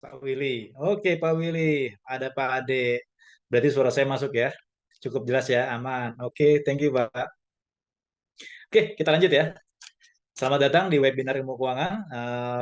Pak Willy. Oke, Pak Willy. Ada Pak Ade. Berarti suara saya masuk ya. Cukup jelas ya, aman. Oke, thank you, Pak. Oke, kita lanjut ya. Selamat datang di webinar Ilmu Keuangan,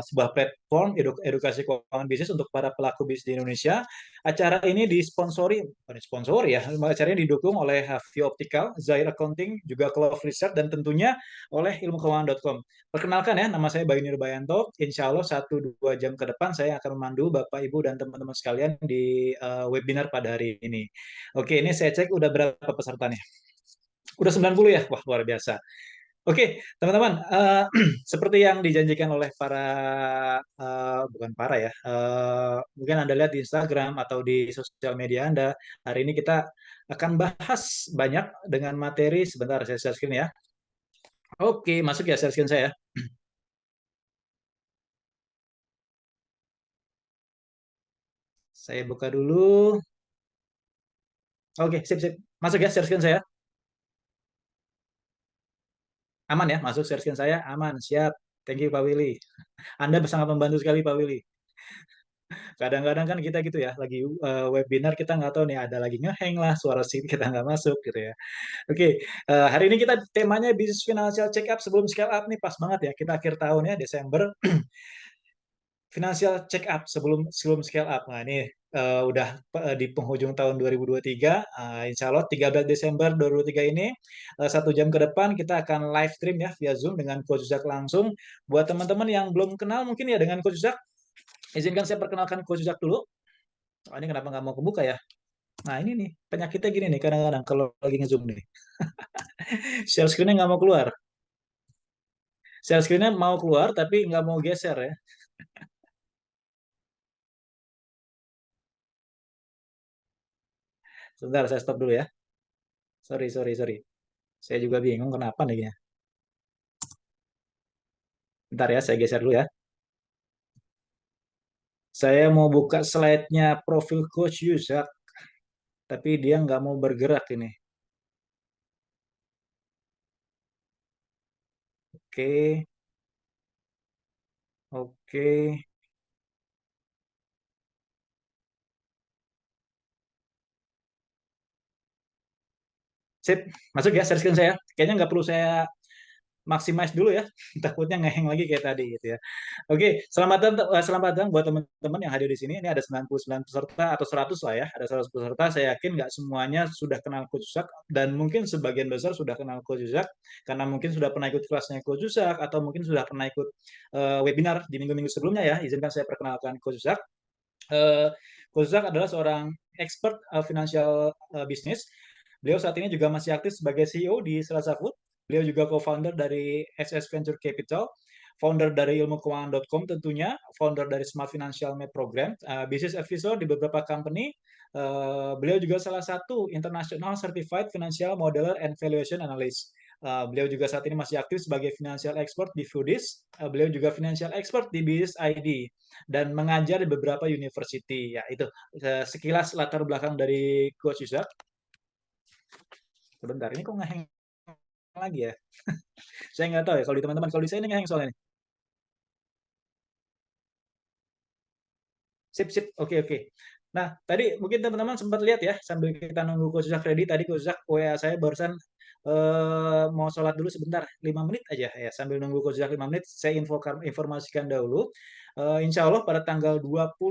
sebuah platform edukasi keuangan bisnis untuk para pelaku bisnis di Indonesia. Acara ini disponsori, bukan disponsori ya, acara ini didukung oleh View Optical, Zaire Accounting, juga Clove Research, dan tentunya oleh ilmukeuangan.com. Perkenalkan ya, nama saya Bayu Nurbayanto. Insya Allah 1-2 jam ke depan saya akan memandu Bapak, Ibu, dan teman-teman sekalian di webinar pada hari ini. Oke, ini saya cek udah berapa pesertanya. Udah 90 ya? Wah, luar biasa. Oke, teman-teman, seperti yang dijanjikan oleh para, bukan para ya, mungkin Anda lihat di Instagram atau di sosial media Anda, hari ini kita akan bahas banyak dengan materi, sebentar saya share screen ya. Oke, masuk ya share screen saya. Saya buka dulu. Oke, sip, sip. Masuk ya share screen saya. Aman ya, masuk share screen saya. Aman, siap. Thank you Pak Willy. Anda sangat membantu sekali Pak Willy. Kadang-kadang kan kita gitu ya, lagi webinar kita nggak tahu nih ada lagi ngeheng lah, suara sih kita nggak masuk gitu ya. Oke, hari ini kita temanya bisnis financial check up sebelum scale up nih pas banget ya. Kita akhir tahun ya Desember financial check up sebelum sebelum scale up. Nah ini udah di penghujung tahun 2023. Insya Allah 13 Desember 2023 ini 1 jam ke depan kita akan live stream ya via Zoom dengan Coach Zak langsung. Buat teman-teman yang belum kenal mungkin ya dengan Coach Zak, izinkan saya perkenalkan Coach Zak dulu. Oh, ini kenapa nggak mau kebuka ya? Nah ini nih penyakitnya gini nih kadang-kadang kalau lagi nge-zoom nih. Share screen-nya nggak mau keluar. Share screen-nya mau keluar tapi nggak mau geser ya. Sebentar, saya stop dulu ya. Sorry, sorry, sorry. Saya juga bingung kenapa nih ya. Bentar ya, saya geser dulu ya. Saya mau buka slide-nya profil Coach Yusak, tapi dia nggak mau bergerak ini. Oke, oke. Sip, masuk ya share screen saya. Kayaknya nggak perlu saya maximize dulu ya. Takutnya ngeheng lagi kayak tadi gitu ya. Oke, selamat datang buat teman-teman yang hadir di sini. Ini ada 99 peserta atau 100 lah ya. Ada 100 peserta. Saya yakin nggak semuanya sudah kenal Coach Zusak dan mungkin sebagian besar sudah kenal Coach Zusak karena mungkin sudah pernah ikut kelasnya Coach Zusak atau mungkin sudah pernah ikut webinar di minggu-minggu sebelumnya ya. Izinkan saya perkenalkan Coach Zusak. Uh, Coach Zusak adalah seorang expert financial business. Beliau saat ini juga masih aktif sebagai CEO di Selasa Food. Beliau juga co-founder dari SS Venture Capital, founder dari ilmukeuangan.com tentunya, founder dari Smart Financial Map Program, business advisor di beberapa company. Beliau juga salah satu international certified financial modeler and valuation analyst. Beliau juga saat ini masih aktif sebagai financial expert di Foodies. Beliau juga financial expert di Business ID dan mengajar di beberapa university. Ya itu sekilas latar belakang dari Coach Yusak. Sebentar, ini kok ngeheng lagi ya? Saya nggak tahu ya kalau di teman-teman. Kalau di saya ini ngeheng soalnya. Sip, sip. Oke, oke. Nah, tadi mungkin teman-teman sempat lihat ya, sambil kita nunggu Coach Zak ready, tadi Coach Zak WA saya barusan mau sholat dulu sebentar, 5 menit aja ya. Sambil nunggu Coach Zak 5 menit, saya informasikan dahulu. Insya Allah pada tanggal 29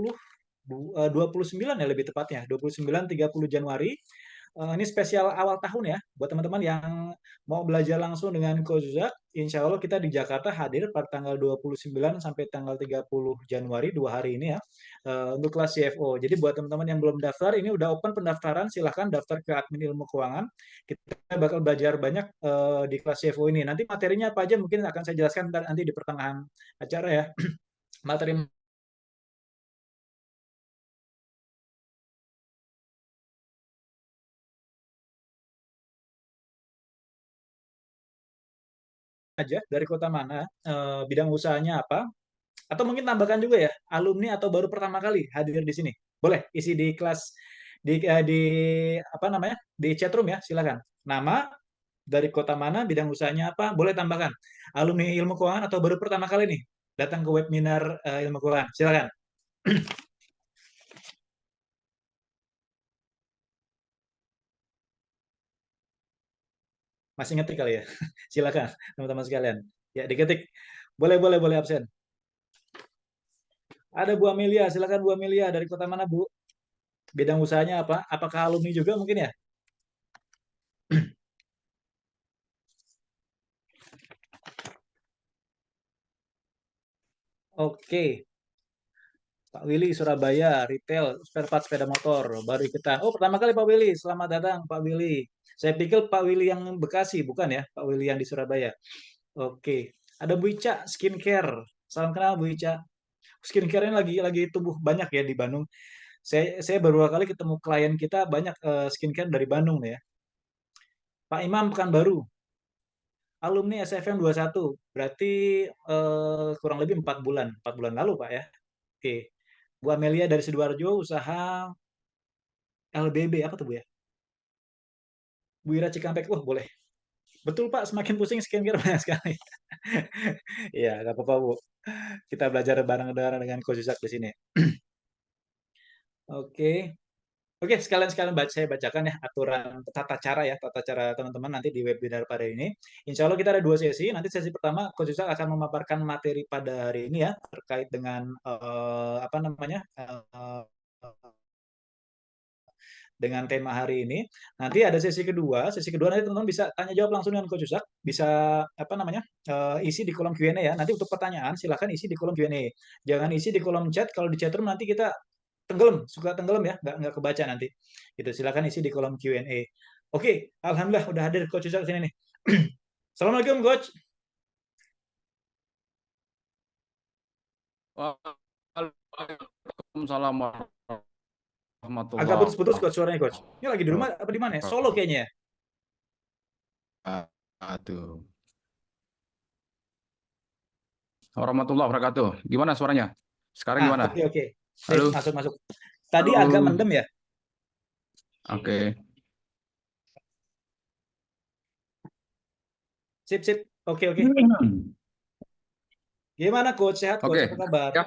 ya lebih tepatnya, 29 30 Januari. Ini spesial awal tahun ya, buat teman-teman yang mau belajar langsung dengan Coach Zak. Insya Allah kita di Jakarta hadir pada tanggal 29 sampai tanggal 30 Januari, 2 hari ini ya, untuk kelas CFO. Jadi buat teman-teman yang belum daftar, ini udah open pendaftaran, silahkan daftar ke admin ilmu keuangan. Kita bakal belajar banyak di kelas CFO ini. Nanti materinya apa aja mungkin akan saya jelaskan nanti di pertengahan acara ya. Materi aja dari kota mana, bidang usahanya apa, atau mungkin tambahkan juga ya, alumni atau baru pertama kali hadir di sini. Boleh isi di kelas di apa namanya? Di chatroom ya, silakan. Nama, dari kota mana, bidang usahanya apa, boleh tambahkan. Alumni ilmu keuangan atau baru pertama kali nih datang ke webinar ilmu keuangan. Silakan. Masih ngetik kali ya? Silakan teman-teman sekalian. Ya, diketik. Boleh, boleh, boleh absen. Ada Bu Amelia, silakan Bu Amelia dari kota mana Bu? Bidang usahanya apa? Apakah alumni juga mungkin ya? Oke, Pak Willy Surabaya, retail, spare part sepeda motor, baru ikutan. Oh, pertama kali Pak Willy, selamat datang Pak Willy. Saya pikir Pak Willy yang Bekasi, bukan ya? Pak Willy yang di Surabaya. Oke, ada Bu Ica, skincare. Salam kenal Bu Ica. Skincare ini lagi tumbuh banyak ya di Bandung. Saya baru kali ketemu klien kita banyak skincare dari Bandung nih ya. Pak Imam Pekanbaru, alumni SFM 21. Berarti kurang lebih 4 bulan lalu Pak ya. Oke. Bu Amelia dari Sidoarjo, usaha LBB apa tuh Bu ya? Bu Ira Cikampek, wah boleh. Betul Pak, semakin pusing skincare banyak sekali. Iya, nggak apa-apa Bu. Kita belajar bareng-bareng dengan Coach Yusak di sini. Oke. Oke, sekalian-sekalian saya bacakan ya aturan tata cara ya, tata cara teman-teman nanti di webinar pada ini. Insya Allah kita ada 2 sesi. Nanti sesi pertama, Coach Yusak akan memaparkan materi pada hari ini ya, terkait dengan apa namanya, dengan tema hari ini. Nanti ada sesi kedua. Sesi kedua nanti teman-teman bisa tanya jawab langsung dengan Coach Yusak. Bisa apa namanya, isi di kolom Q&A ya. Nanti untuk pertanyaan silahkan isi di kolom Q&A. Jangan isi di kolom chat. Kalau di chat room nanti kita tenggelam, suka tenggelam ya, nggak kebaca nanti. Gitu, silakan isi di kolom Q&A. Oke, alhamdulillah udah hadir Coach Yusak sini nih. Assalamualaikum Coach. Waalaikumsalam Agak warahmatullahi putus-putus Coach suaranya Coach. Ini lagi di rumah apa di mana ya? Solo kayaknya ya. wabarakatuh. Warahmatullahi wabarakatuh. Gimana suaranya? Sekarang Ah, gimana? oke oke. Sip, Halo? masuk masuk. Tadi agak Halo? mendem ya. Oke. Sip sip. Oke oke. Gimana Coach? Sehat Coach? Oke. Apa kabar? Ya.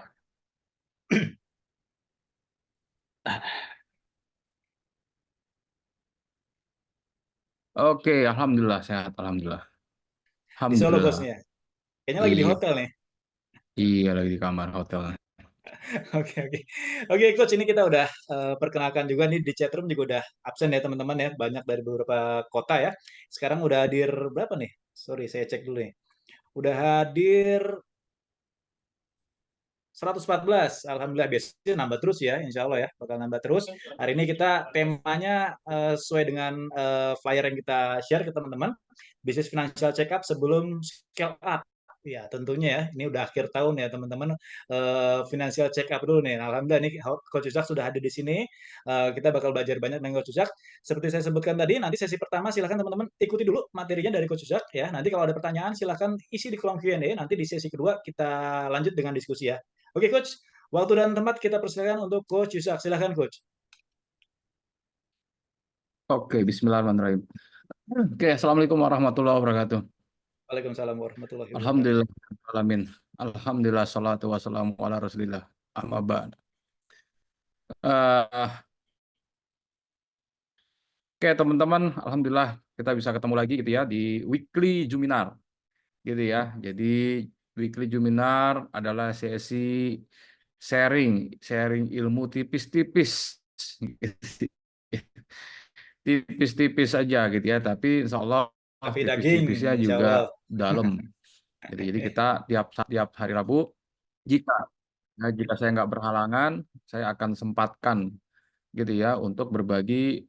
Oke, alhamdulillah sehat, alhamdulillah. Di Solo Alhamdulillah. Coach nih ya. Kayaknya lagi di Iya, hotel nih. iya lagi di kamar hotel. Oke oke. Oke Coach, ini kita udah perkenalkan juga nih di chat room juga udah absen ya teman-teman ya. Banyak dari beberapa kota ya. Sekarang udah hadir berapa nih? Sorry, saya cek dulu nih. Udah hadir 114. Alhamdulillah, biasanya nambah terus ya, insya Allah ya, bakal nambah terus. Hari ini kita temanya sesuai dengan flyer yang kita share ke teman-teman, bisnis financial check up sebelum scale up. Ya, tentunya ya, ini udah akhir tahun ya teman-teman, financial check up dulu nih. Alhamdulillah nih Coach Uzak sudah ada di sini. Kita bakal belajar banyak dengan Coach Uzak. Seperti saya sebutkan tadi, nanti sesi pertama silakan teman-teman ikuti dulu materinya dari Coach Uzak ya. Nanti kalau ada pertanyaan silakan isi di kolom Q&A. Nanti di sesi kedua kita lanjut dengan diskusi ya. Oke, Coach. Waktu dan tempat kita persilakan untuk Coach Yusak. Silakan, Coach. Oke, bismillahirrahmanirrahim. Oke, assalamualaikum warahmatullahi wabarakatuh. Waalaikumsalam warahmatullahi wabarakatuh. Alhamdulillah, alamin. Alhamdulillah, salatu wassalamu ala rasulillah. Amma ba'd. Eh, Oke, teman-teman, alhamdulillah kita bisa ketemu lagi gitu ya di Weekly Juminar gitu ya. Jadi Weekly Juminar adalah sesi sharing, sharing ilmu tipis-tipis. Tipis-tipis saja gitu ya, tapi insya Allah Tapi daging, tipis-tipisnya insya juga Allah. dalam. Jadi kita tiap hari Rabu, jika jika saya nggak berhalangan, saya akan sempatkan gitu ya untuk berbagi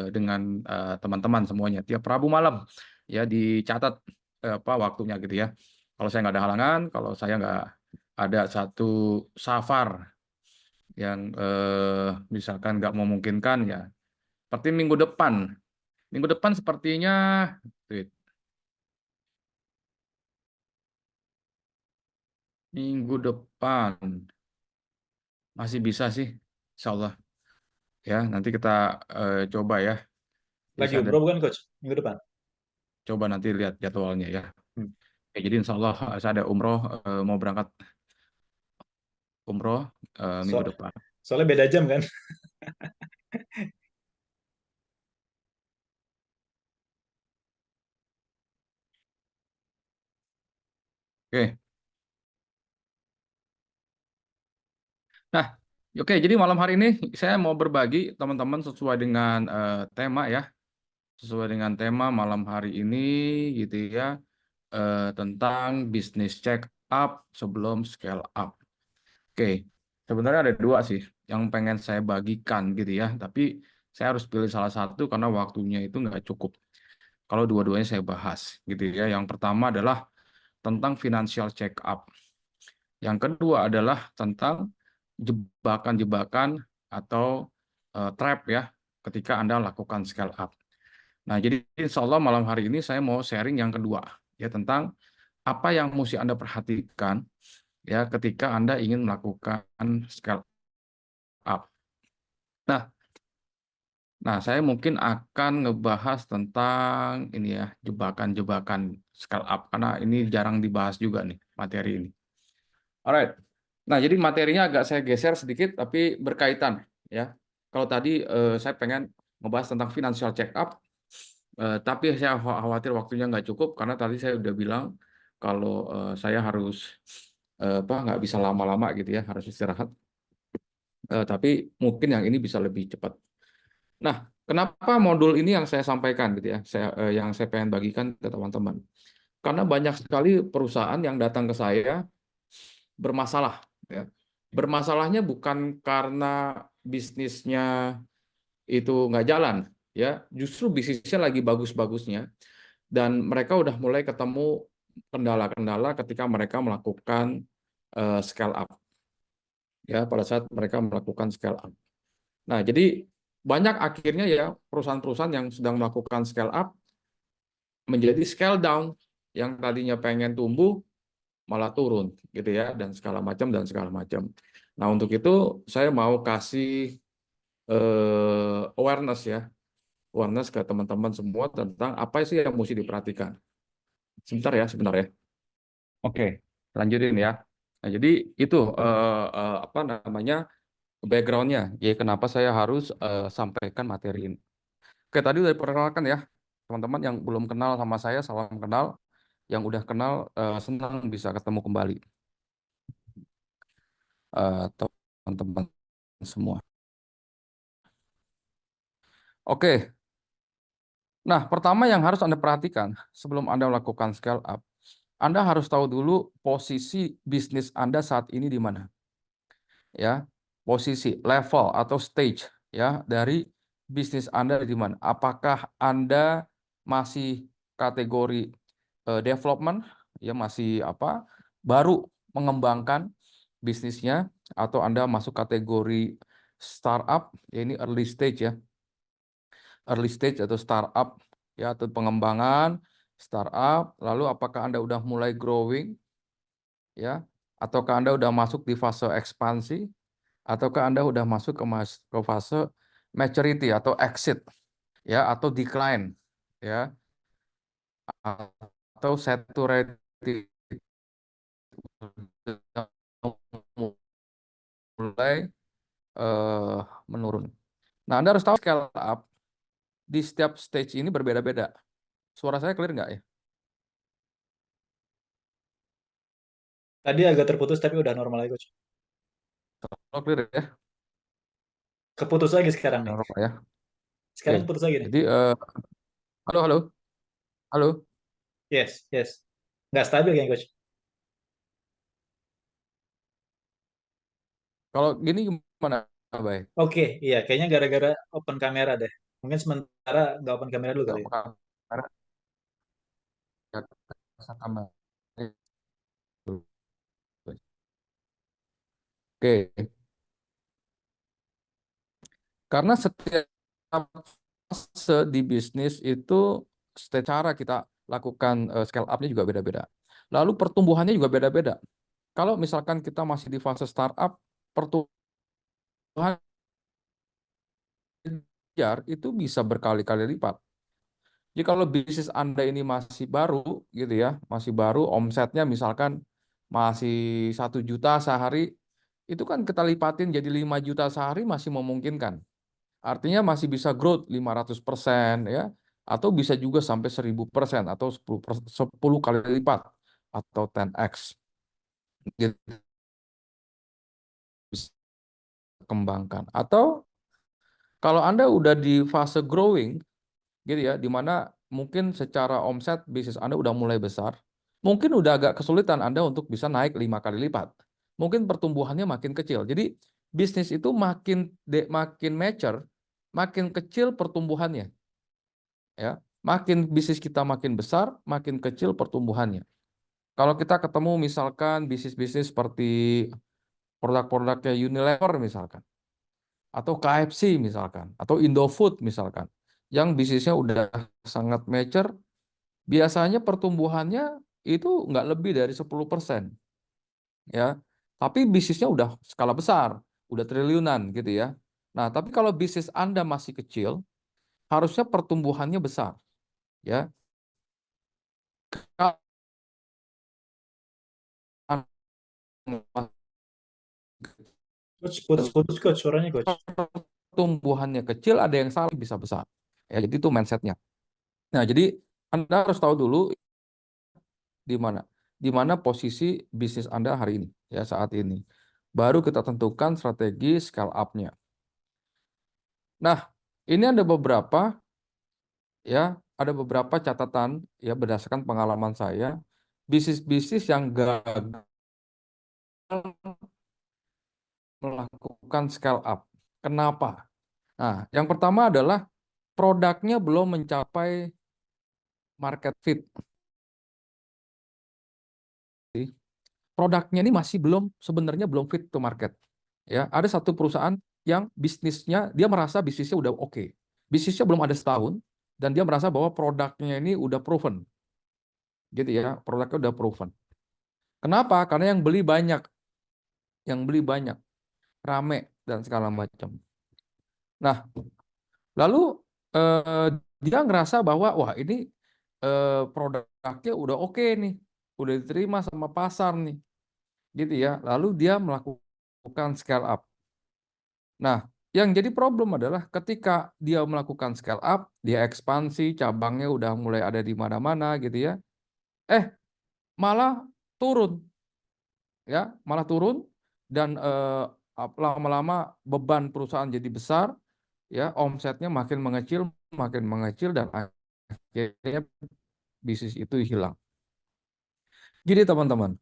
dengan teman-teman semuanya tiap Rabu malam ya, dicatat apa waktunya gitu ya. Kalau saya nggak ada halangan, kalau saya nggak ada satu safar yang misalkan nggak memungkinkan ya, seperti minggu depan. Minggu depan sepertinya wait, minggu depan masih bisa sih, Insya Allah ya. Nanti kita coba ya. Jadi Lagi saya ada umroh bukan, Coach? Minggu depan. coba nanti lihat jadwalnya ya. Hmm. Ya, jadi Insya Allah saya ada umroh, mau berangkat umroh minggu So, depan. soalnya beda jam kan? Oke. Nah, oke. Jadi malam hari ini saya mau berbagi teman-teman sesuai dengan tema ya, sesuai dengan tema malam hari ini gitu ya, tentang bisnis check up sebelum scale up. Oke, sebenarnya ada dua sih yang pengen saya bagikan gitu ya, tapi saya harus pilih salah satu karena waktunya itu nggak cukup. Kalau dua-duanya saya bahas gitu ya. Yang pertama adalah tentang financial check up. Yang kedua adalah tentang jebakan-jebakan atau trap ya ketika Anda lakukan scale up. Nah, jadi insya Allah malam hari ini saya mau sharing yang kedua ya tentang apa yang mesti Anda perhatikan ya ketika Anda ingin melakukan scale up. Nah, saya mungkin akan ngebahas tentang ini ya jebakan-jebakan scale up karena ini jarang dibahas juga nih materi ini. Alright. Nah, jadi materinya agak saya geser sedikit, tapi berkaitan ya. Kalau tadi saya pengen ngebahas tentang financial check up, tapi saya khawatir waktunya nggak cukup karena tadi saya udah bilang kalau saya harus nggak bisa lama-lama gitu ya, harus istirahat. Tapi mungkin yang ini bisa lebih cepat. Nah, kenapa modul ini yang saya sampaikan gitu ya, yang saya pengen bagikan ke teman-teman. Karena banyak sekali perusahaan yang datang ke saya bermasalah ya. Bermasalahnya bukan karena bisnisnya itu nggak jalan ya, justru bisnisnya lagi bagus-bagusnya dan mereka udah mulai ketemu kendala-kendala ketika mereka melakukan scale up ya, pada saat mereka melakukan scale up. Nah, jadi banyak akhirnya ya perusahaan-perusahaan yang sedang melakukan scale up menjadi scale down, yang tadinya pengen tumbuh malah turun gitu ya, dan segala macam dan segala macam. Nah, untuk itu saya mau kasih awareness ya, awareness ke teman-teman semua tentang apa sih yang mesti diperhatikan. Sebentar ya. Oke, lanjutin ya. Nah, jadi itu apa namanya backgroundnya, ya kenapa saya harus sampaikan materi ini. Oke, tadi udah diperkenalkan ya, teman-teman yang belum kenal sama saya, salam kenal. Yang udah kenal, senang bisa ketemu kembali, teman-teman semua. Oke, nah pertama yang harus Anda perhatikan sebelum Anda melakukan scale up, Anda harus tahu dulu posisi bisnis Anda saat ini di mana. Ya, posisi, level atau stage ya dari bisnis Anda di mana. Apakah Anda masih kategori development ya, masih apa? Baru mengembangkan bisnisnya, atau Anda masuk kategori startup, ya ini early stage ya. Early stage atau startup ya, atau pengembangan startup. Lalu apakah Anda udah mulai growing ya, ataukah Anda udah masuk di fase ekspansi, ataukah Anda udah masuk ke fase maturity atau exit ya, atau decline ya, atau saturate mulai menurun. Nah, Anda harus tahu scale up di setiap stage ini berbeda-beda. Suara saya clear nggak ya? Tadi agak terputus tapi udah normal lagi, Coach. Oh, clear ya? Keputus lagi sekarang nih. Normal ya. Oke. Sekarang keputus lagi nih. Jadi halo halo halo. Yes, yes. Nggak stabil kayaknya, Coach. Kalau gini gimana, Bay? Oke, iya. Kayaknya gara-gara open kamera deh. Mungkin sementara nggak open kamera dulu Nggak kali ya. peka kamera, nggak pasang kamera. Oke. Karena setiap fase di bisnis itu secara kita lakukan scale up-nya juga beda-beda. Lalu pertumbuhannya juga beda-beda. Kalau misalkan kita masih di fase startup, pertumbuhan itu bisa berkali-kali lipat. Jadi kalau bisnis Anda ini masih baru gitu ya, masih baru, omsetnya misalkan masih 1 juta sehari, itu kan kita lipatin jadi 5 juta sehari masih memungkinkan. Artinya masih bisa growth 500% ya, atau bisa juga sampai 1000% atau 10 kali lipat atau 10x gitu bisa kembangkan. Atau kalau Anda udah di fase growing gitu ya, di mana mungkin secara omset bisnis Anda udah mulai besar, mungkin udah agak kesulitan Anda untuk bisa naik 5 kali lipat. Mungkin pertumbuhannya makin kecil. Jadi bisnis itu makin mature, makin kecil pertumbuhannya, ya. Makin bisnis kita makin besar, makin kecil pertumbuhannya. Kalau kita ketemu misalkan bisnis-bisnis seperti produk-produknya Unilever misalkan, atau KFC misalkan, atau Indofood misalkan, yang bisnisnya udah sangat mature, biasanya pertumbuhannya itu nggak lebih dari 10%, ya. Tapi bisnisnya udah skala besar, udah triliunan gitu ya. Nah, tapi kalau bisnis Anda masih kecil, harusnya pertumbuhannya besar, ya. Kalau Coach, putus-putus coach, suaranya coach. pertumbuhannya kecil, ada yang salah bisa besar. Ya, jadi itu mindsetnya. Nah, jadi Anda harus tahu dulu di mana posisi bisnis Anda hari ini, ya, saat ini. Baru kita tentukan strategi scale up-nya. Nah, ini ada beberapa catatan ya berdasarkan pengalaman saya, bisnis-bisnis yang gagal melakukan scale up. Kenapa? Nah, yang pertama adalah produknya belum mencapai market fit. Produknya ini masih sebenarnya belum fit to market. Ya, ada satu perusahaan yang bisnisnya dia merasa bisnisnya udah oke. Bisnisnya belum ada setahun dan dia merasa bahwa produknya ini udah proven. Gitu ya, produknya udah proven. Kenapa? Karena yang beli banyak, rame dan segala macam. Nah, lalu dia ngerasa bahwa wah ini produknya udah oke nih, udah diterima sama pasar nih, gitu ya. Lalu dia melakukan scale up. Nah, yang jadi problem adalah ketika dia melakukan scale up, dia ekspansi, cabangnya udah mulai ada di mana-mana gitu ya. Eh, malah turun, ya, malah turun dan lama-lama beban perusahaan jadi besar, ya, omsetnya makin mengecil dan akhirnya bisnis itu hilang. Jadi teman-teman,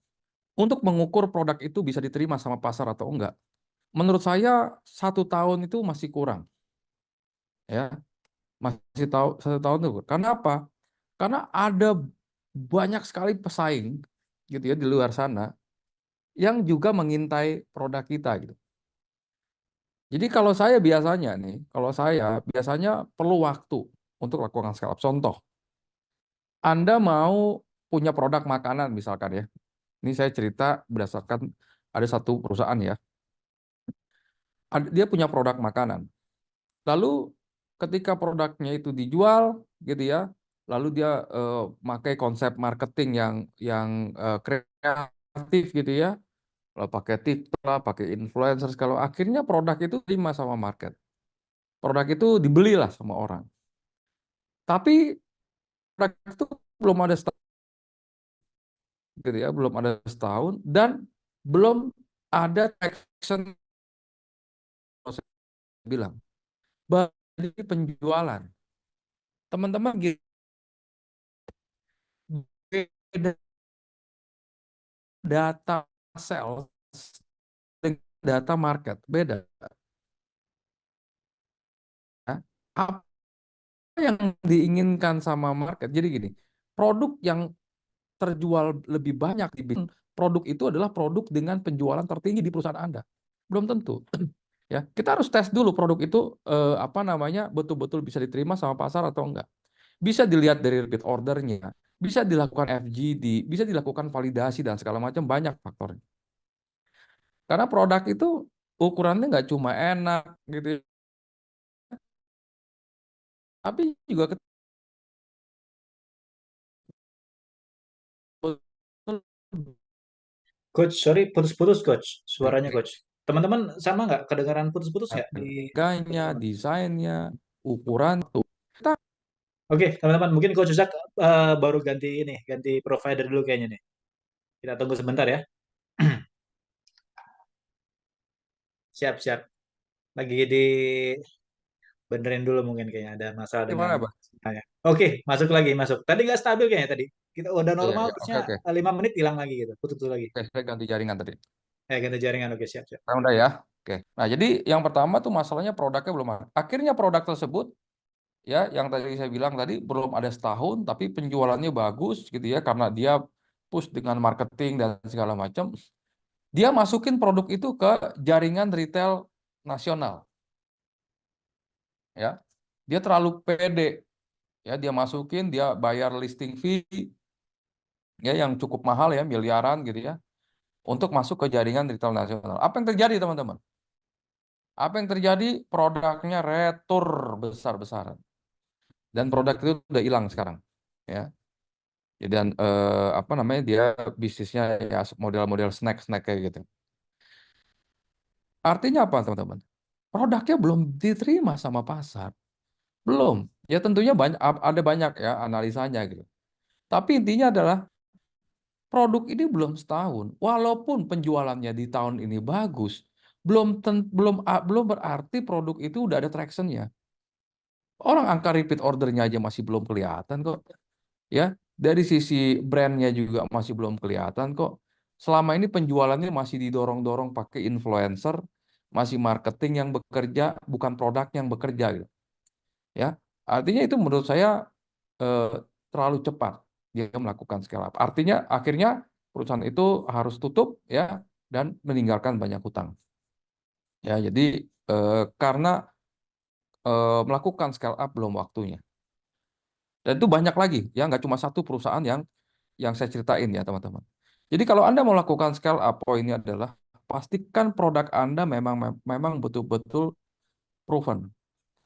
untuk mengukur produk itu bisa diterima sama pasar atau enggak, menurut saya 1 tahun itu masih kurang, ya. Masih tahu 1 tahun tuh. Karena apa? Karena ada banyak sekali pesaing gitu ya di luar sana yang juga mengintai produk kita gitu. Jadi kalau saya biasanya perlu waktu untuk lakukan scale up. Contoh, Anda mau punya produk makanan misalkan ya. Ini saya cerita berdasarkan ada satu perusahaan ya. Dia punya produk makanan. Lalu ketika produknya itu dijual gitu ya, lalu dia pakai konsep marketing yang kreatif gitu ya, lalu pakai TikTok lah, pakai influencer, kalau akhirnya produk itu terima sama market, produk itu dibelilah sama orang. Tapi produk itu belum ada setahun, gitu ya, belum ada setahun dan belum ada traction, saya bilang, bagi penjualan. Teman-teman, beda data sales dengan data market, beda. Ya. Apa yang diinginkan sama market? Jadi gini, produk yang terjual lebih banyak di bisnis, produk itu adalah produk dengan penjualan tertinggi di perusahaan Anda. Belum tentu. Ya, kita harus tes dulu produk itu betul-betul bisa diterima sama pasar atau enggak. Bisa dilihat dari repeat ordernya, bisa dilakukan FGD, bisa dilakukan validasi dan segala macam, banyak faktornya. Karena produk itu ukurannya nggak cuma enak gitu, tapi juga Coach, sorry, putus-putus coach, suaranya coach. Teman-teman sama nggak? Kedengaran putus-putus nggak di harganya, teman-teman? desainnya, ukuran tuh. Kita Oke, teman-teman, mungkin coach Zak baru ganti provider dulu kayaknya nih. Kita tunggu sebentar ya. Siap-siap. Lagi dibenerin dulu mungkin kayaknya ada masalah dengan Gimana, Bang? sinyalnya. Oke, masuk lagi, masuk. Tadi nggak stabil kayaknya tadi. Kita udah Iya, normal, iya, oke, terusnya oke. 5 menit hilang lagi gitu. Putus lagi. Oke, saya ganti jaringan tadi. Ganti jaringan. Oke, siap-siap. Sekarang udah ya. Oke. Nah, jadi yang pertama tuh masalahnya produknya belum ada. Akhirnya produk tersebut ya yang tadi saya bilang tadi belum ada setahun tapi penjualannya bagus gitu ya karena dia push dengan marketing dan segala macam. Dia masukin produk itu ke jaringan retail nasional ya. Dia terlalu pede ya dia masukin dia bayar listing fee ya yang cukup mahal ya miliaran gitu ya untuk masuk ke jaringan retail nasional. Apa yang terjadi teman-teman? Apa yang terjadi? Produknya retur besar-besaran. Dan produk itu udah hilang sekarang. Ya. Jadi dan apa namanya dia bisnisnya ya model-model snack-snack kayak gitu. Artinya apa teman-teman? Produknya belum diterima sama pasar. Belum. Ya tentunya banyak ada banyak ya analisanya gitu. Tapi intinya adalah produk ini belum setahun. Walaupun penjualannya di tahun ini bagus, belum berarti produk itu udah ada traction-nya. Orang angka repeat ordernya aja masih belum kelihatan kok. Ya, dari sisi brandnya juga masih belum kelihatan kok. Selama ini penjualannya masih didorong-dorong pakai influencer, masih marketing yang bekerja, bukan produk yang bekerja gitu. Ya, artinya itu menurut saya eh, terlalu cepat dia melakukan scale up. Artinya akhirnya perusahaan itu harus tutup ya dan meninggalkan banyak hutang. Ya, jadi karena melakukan scale up belum waktunya. Dan itu banyak lagi, ya nggak cuma satu perusahaan yang saya ceritain ya teman-teman. Jadi kalau Anda mau lakukan scale up, poinnya adalah pastikan produk Anda memang betul-betul proven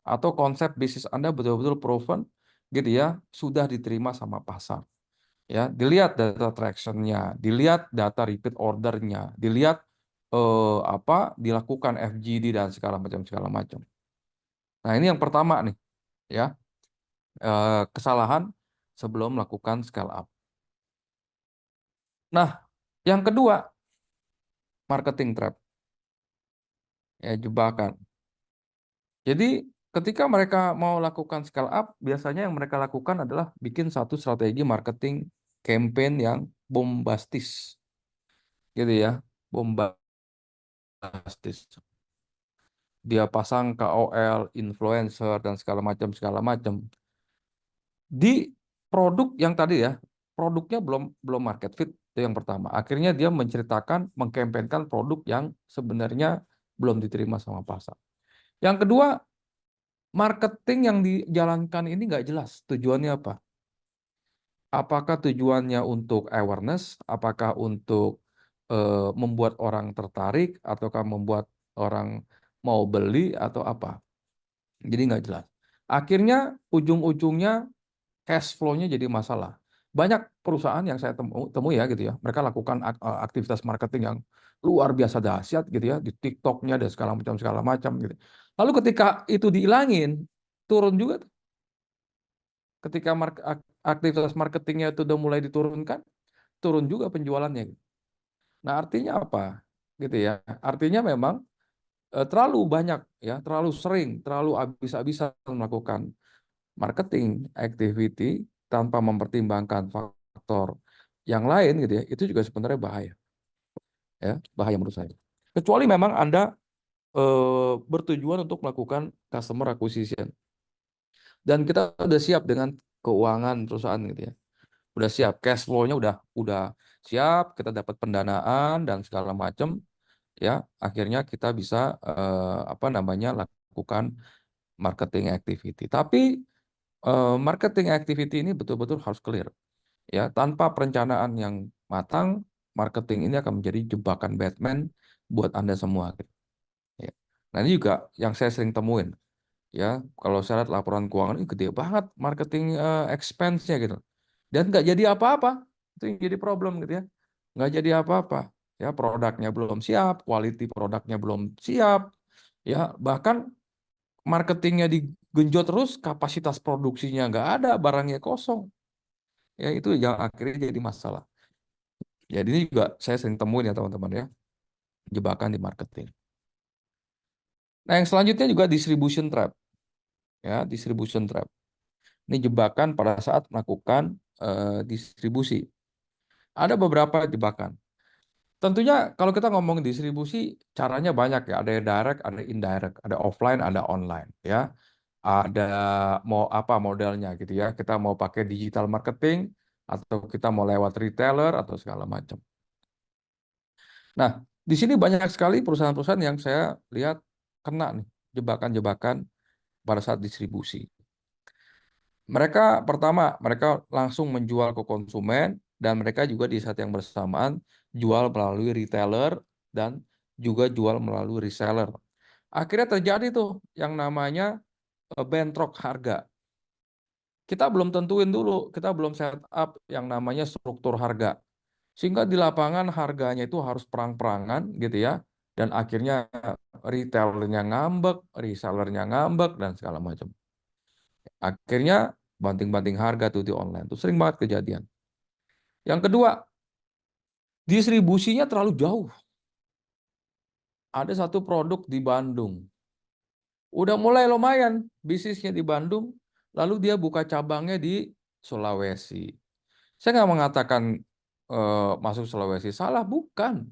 atau konsep bisnis Anda betul-betul proven, gitu ya, sudah diterima sama pasar. Ya, dilihat data traction-nya, dilihat data repeat order-nya, dilihat apa dilakukan FGD dan segala macam. Nah ini yang pertama nih, ya kesalahan sebelum melakukan scale up. Nah, yang kedua, marketing trap, ya jebakan. Jadi, ketika mereka mau lakukan scale up, biasanya yang mereka lakukan adalah bikin satu strategi marketing campaign yang bombastis, gitu ya, bombastis. Dia pasang KOL, influencer dan segala macam. Di produk yang tadi ya, produknya belum belum market fit itu yang pertama. Akhirnya dia menceritakan, mengkampanyekan produk yang sebenarnya belum diterima sama pasar. Yang kedua, marketing yang dijalankan ini nggak jelas tujuannya apa. Apakah tujuannya untuk awareness, apakah untuk membuat orang tertarik, ataukah membuat orang mau beli atau apa. Jadi nggak jelas. Akhirnya ujung-ujungnya cash flow-nya jadi masalah. Banyak perusahaan yang saya temui ya gitu ya, mereka lakukan aktivitas marketing yang luar biasa dahsyat gitu ya di TikTok-nya dan segala macam gitu. Lalu ketika itu dihilangin, turun juga tuh. Ketika aktivitas marketingnya itu udah mulai diturunkan, turun juga penjualannya gitu. Nah, artinya apa? Gitu ya. Artinya memang terlalu banyak ya, terlalu sering, terlalu habis-habisan melakukan marketing activity tanpa mempertimbangkan faktor yang lain gitu ya, itu juga sebenarnya bahaya ya, bahaya menurut saya. Kecuali memang Anda bertujuan untuk melakukan customer acquisition dan kita udah siap dengan keuangan perusahaan gitu ya. Udah siap, cash flow-nya udah siap, kita dapat pendanaan dan segala macam ya. Akhirnya kita bisa apa namanya lakukan marketing activity. Tapi marketing activity ini betul-betul harus clear. Ya, tanpa perencanaan yang matang, marketing ini akan menjadi jebakan Batman buat Anda semua. Gitu. Ya. Nah, ini juga yang saya sering temuin. Ya, kalau saya lihat laporan keuangan ini gede banget marketing expense-nya gitu. Dan nggak jadi apa-apa. Itu yang jadi problem gitu ya. Nggak jadi apa-apa. Ya, produknya belum siap, quality produknya belum siap. Ya, bahkan marketingnya digenjot terus, kapasitas produksinya nggak ada, barangnya kosong. Ya, itu yang akhirnya jadi masalah. Jadi ini juga saya sering temuin ya teman-teman ya, jebakan di marketing. Nah, yang selanjutnya juga distribution trap. Ya, distribution trap. Ini jebakan pada saat melakukan distribusi. Ada beberapa jebakan. Tentunya kalau kita ngomong distribusi, caranya banyak ya. Ada yang direct, ada indirect, ada offline, ada online. Ya, ada mau apa modelnya gitu ya. Kita mau pakai digital marketing atau kita mau lewat retailer atau segala macam. Nah, di sini banyak sekali perusahaan-perusahaan yang saya lihat kena nih jebakan-jebakan pada saat distribusi. Mereka pertama, mereka langsung menjual ke konsumen dan mereka juga di saat yang bersamaan jual melalui retailer dan juga jual melalui reseller. Akhirnya terjadi tuh yang namanya bentrok harga. Kita belum tentuin dulu, kita belum set up yang namanya struktur harga. Sehingga di lapangan harganya itu harus perang-perangan gitu ya. Dan akhirnya retailernya ngambek, resellernya ngambek, dan segala macam. Akhirnya banting-banting harga tuh di online. Itu sering banget kejadian. Yang kedua, distribusinya terlalu jauh. Ada satu produk di Bandung. Udah mulai lumayan bisnisnya di Bandung, lalu dia buka cabangnya di Sulawesi. Saya nggak mengatakan masuk Sulawesi salah, bukan.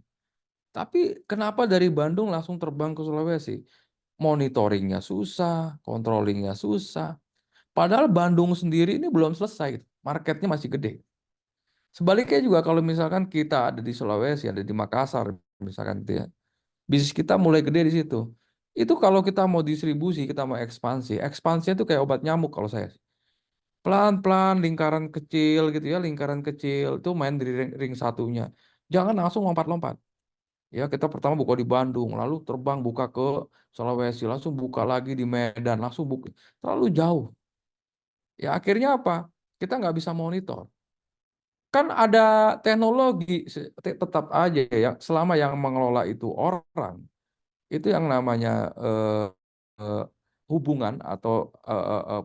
Tapi kenapa dari Bandung langsung terbang ke Sulawesi? Monitoringnya susah, controllingnya susah. Padahal Bandung sendiri ini belum selesai, marketnya masih gede. Sebaliknya juga kalau misalkan kita ada di Sulawesi, ada di Makassar, misalkan gitu ya, bisnis kita mulai gede di situ. Itu kalau kita mau distribusi, kita mau ekspansi, ekspansinya itu kayak obat nyamuk kalau saya. Pelan-pelan, lingkaran kecil gitu ya, lingkaran kecil itu main di ring satunya. Jangan langsung lompat-lompat. Ya, kita pertama buka di Bandung, lalu terbang buka ke Sulawesi, langsung buka lagi di Medan, langsung buka. Terlalu jauh. Ya, akhirnya apa? Kita nggak bisa monitor. Kan ada teknologi, tetap aja ya, selama yang mengelola itu orang, itu yang namanya eh, eh, hubungan atau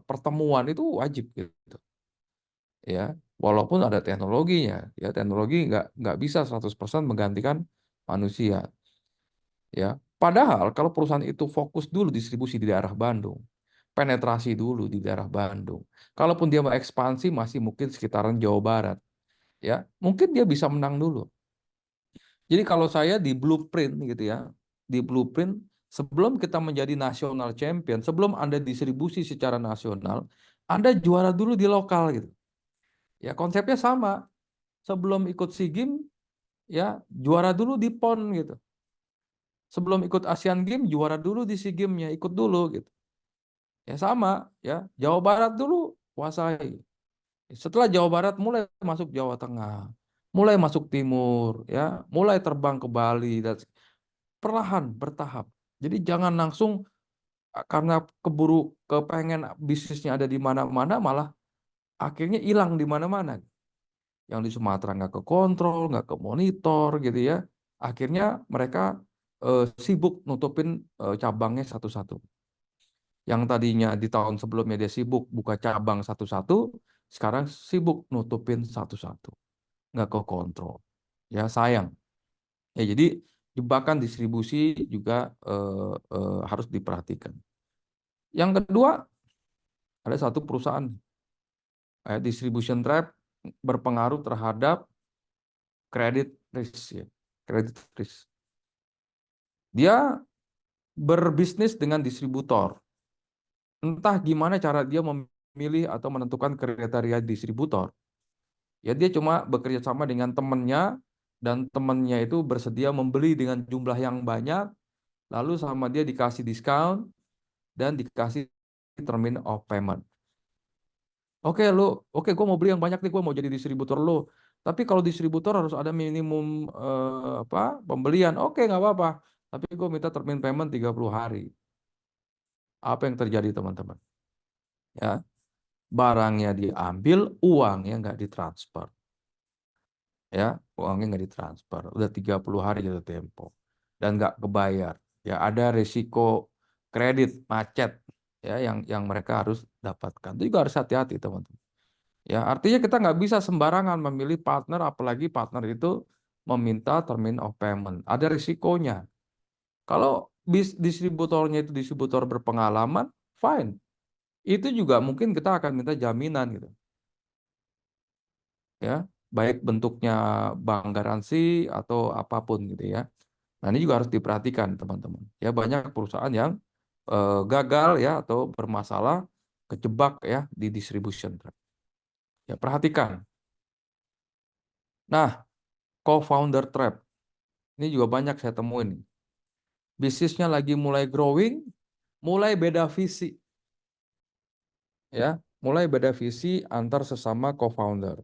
pertemuan itu wajib gitu. Ya, walaupun ada teknologinya, ya teknologi nggak bisa 100% menggantikan manusia. Ya, padahal kalau perusahaan itu fokus dulu distribusi di daerah Bandung, penetrasi dulu di daerah Bandung. Kalaupun dia mau ekspansi masih mungkin sekitaran Jawa Barat, ya mungkin dia bisa menang dulu. Jadi kalau saya di blueprint gitu ya, di blueprint sebelum kita menjadi national champion, sebelum Anda distribusi secara nasional, Anda juara dulu di lokal gitu. Ya konsepnya sama. Sebelum ikut SEA Games, ya juara dulu di PON gitu. Sebelum ikut Asian Games, juara dulu di SEA Games-nya, ikut dulu gitu. Ya sama, ya Jawa Barat dulu kuasai. Setelah Jawa Barat mulai masuk Jawa Tengah, mulai masuk Timur, ya mulai terbang ke Bali dan perlahan bertahap. Jadi jangan langsung karena keburu kepengen bisnisnya ada di mana-mana malah akhirnya hilang di mana-mana. Yang di Sumatera nggak ke kontrol, nggak ke monitor gitu ya. Akhirnya mereka sibuk nutupin cabangnya satu-satu. Yang tadinya di tahun sebelumnya dia sibuk buka cabang satu-satu, sekarang sibuk nutupin satu-satu. Nggak ke kontrol. Ya sayang. Ya jadi jebakan distribusi juga harus diperhatikan. Yang kedua, ada satu perusahaan distribution trap berpengaruh terhadap credit risk ya. Credit risk. Dia berbisnis dengan distributor. Entah gimana cara dia memilih atau menentukan kriteria distributor. Ya dia cuma bekerja sama dengan temannya dan temannya itu bersedia membeli dengan jumlah yang banyak, lalu sama dia dikasih diskon dan dikasih termin of payment. Oke lu, oke gue mau beli yang banyak nih, gue mau jadi distributor lu. Tapi kalau distributor harus ada minimum apa pembelian. Oke nggak apa-apa. Tapi gue minta termin payment 30 hari. Apa yang terjadi teman-teman? Ya, barangnya diambil, uangnya nggak ditransfer. Ya, uangnya nggak ditransfer. Udah 30 hari jatuh tempo. Dan nggak kebayar. Ya, ada risiko kredit macet ya yang mereka harus dapatkan. Itu juga harus hati-hati teman-teman. Ya, artinya kita nggak bisa sembarangan memilih partner, apalagi partner itu meminta termin of payment. Ada risikonya. Kalau distributornya itu distributor berpengalaman, fine. Itu juga mungkin kita akan minta jaminan gitu. Ya, baik bentuknya bank garansi atau apapun gitu ya. Nah, ini juga harus diperhatikan teman-teman. Ya, banyak perusahaan yang gagal ya atau bermasalah, kejebak ya di distribution trap. Ya, perhatikan. Nah, co-founder trap. Ini juga banyak saya temuin. Bisnisnya lagi mulai growing, mulai beda visi. Ya, mulai beda visi antar sesama co-founder.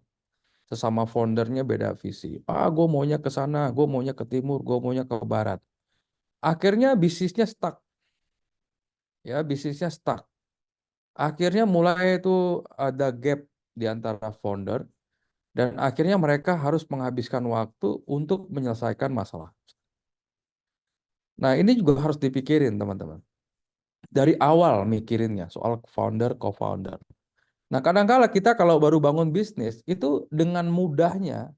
Sesama foundernya beda visi. Gue maunya ke sana, gue maunya ke timur, gue maunya ke barat. Akhirnya bisnisnya stuck. Ya, bisnisnya stuck. Akhirnya mulai itu ada gap di antara founder dan akhirnya mereka harus menghabiskan waktu untuk menyelesaikan masalah. Nah, ini juga harus dipikirin, teman-teman. Dari awal mikirinnya soal founder, co-founder. Nah, kadang-kala kita kalau baru bangun bisnis, itu dengan mudahnya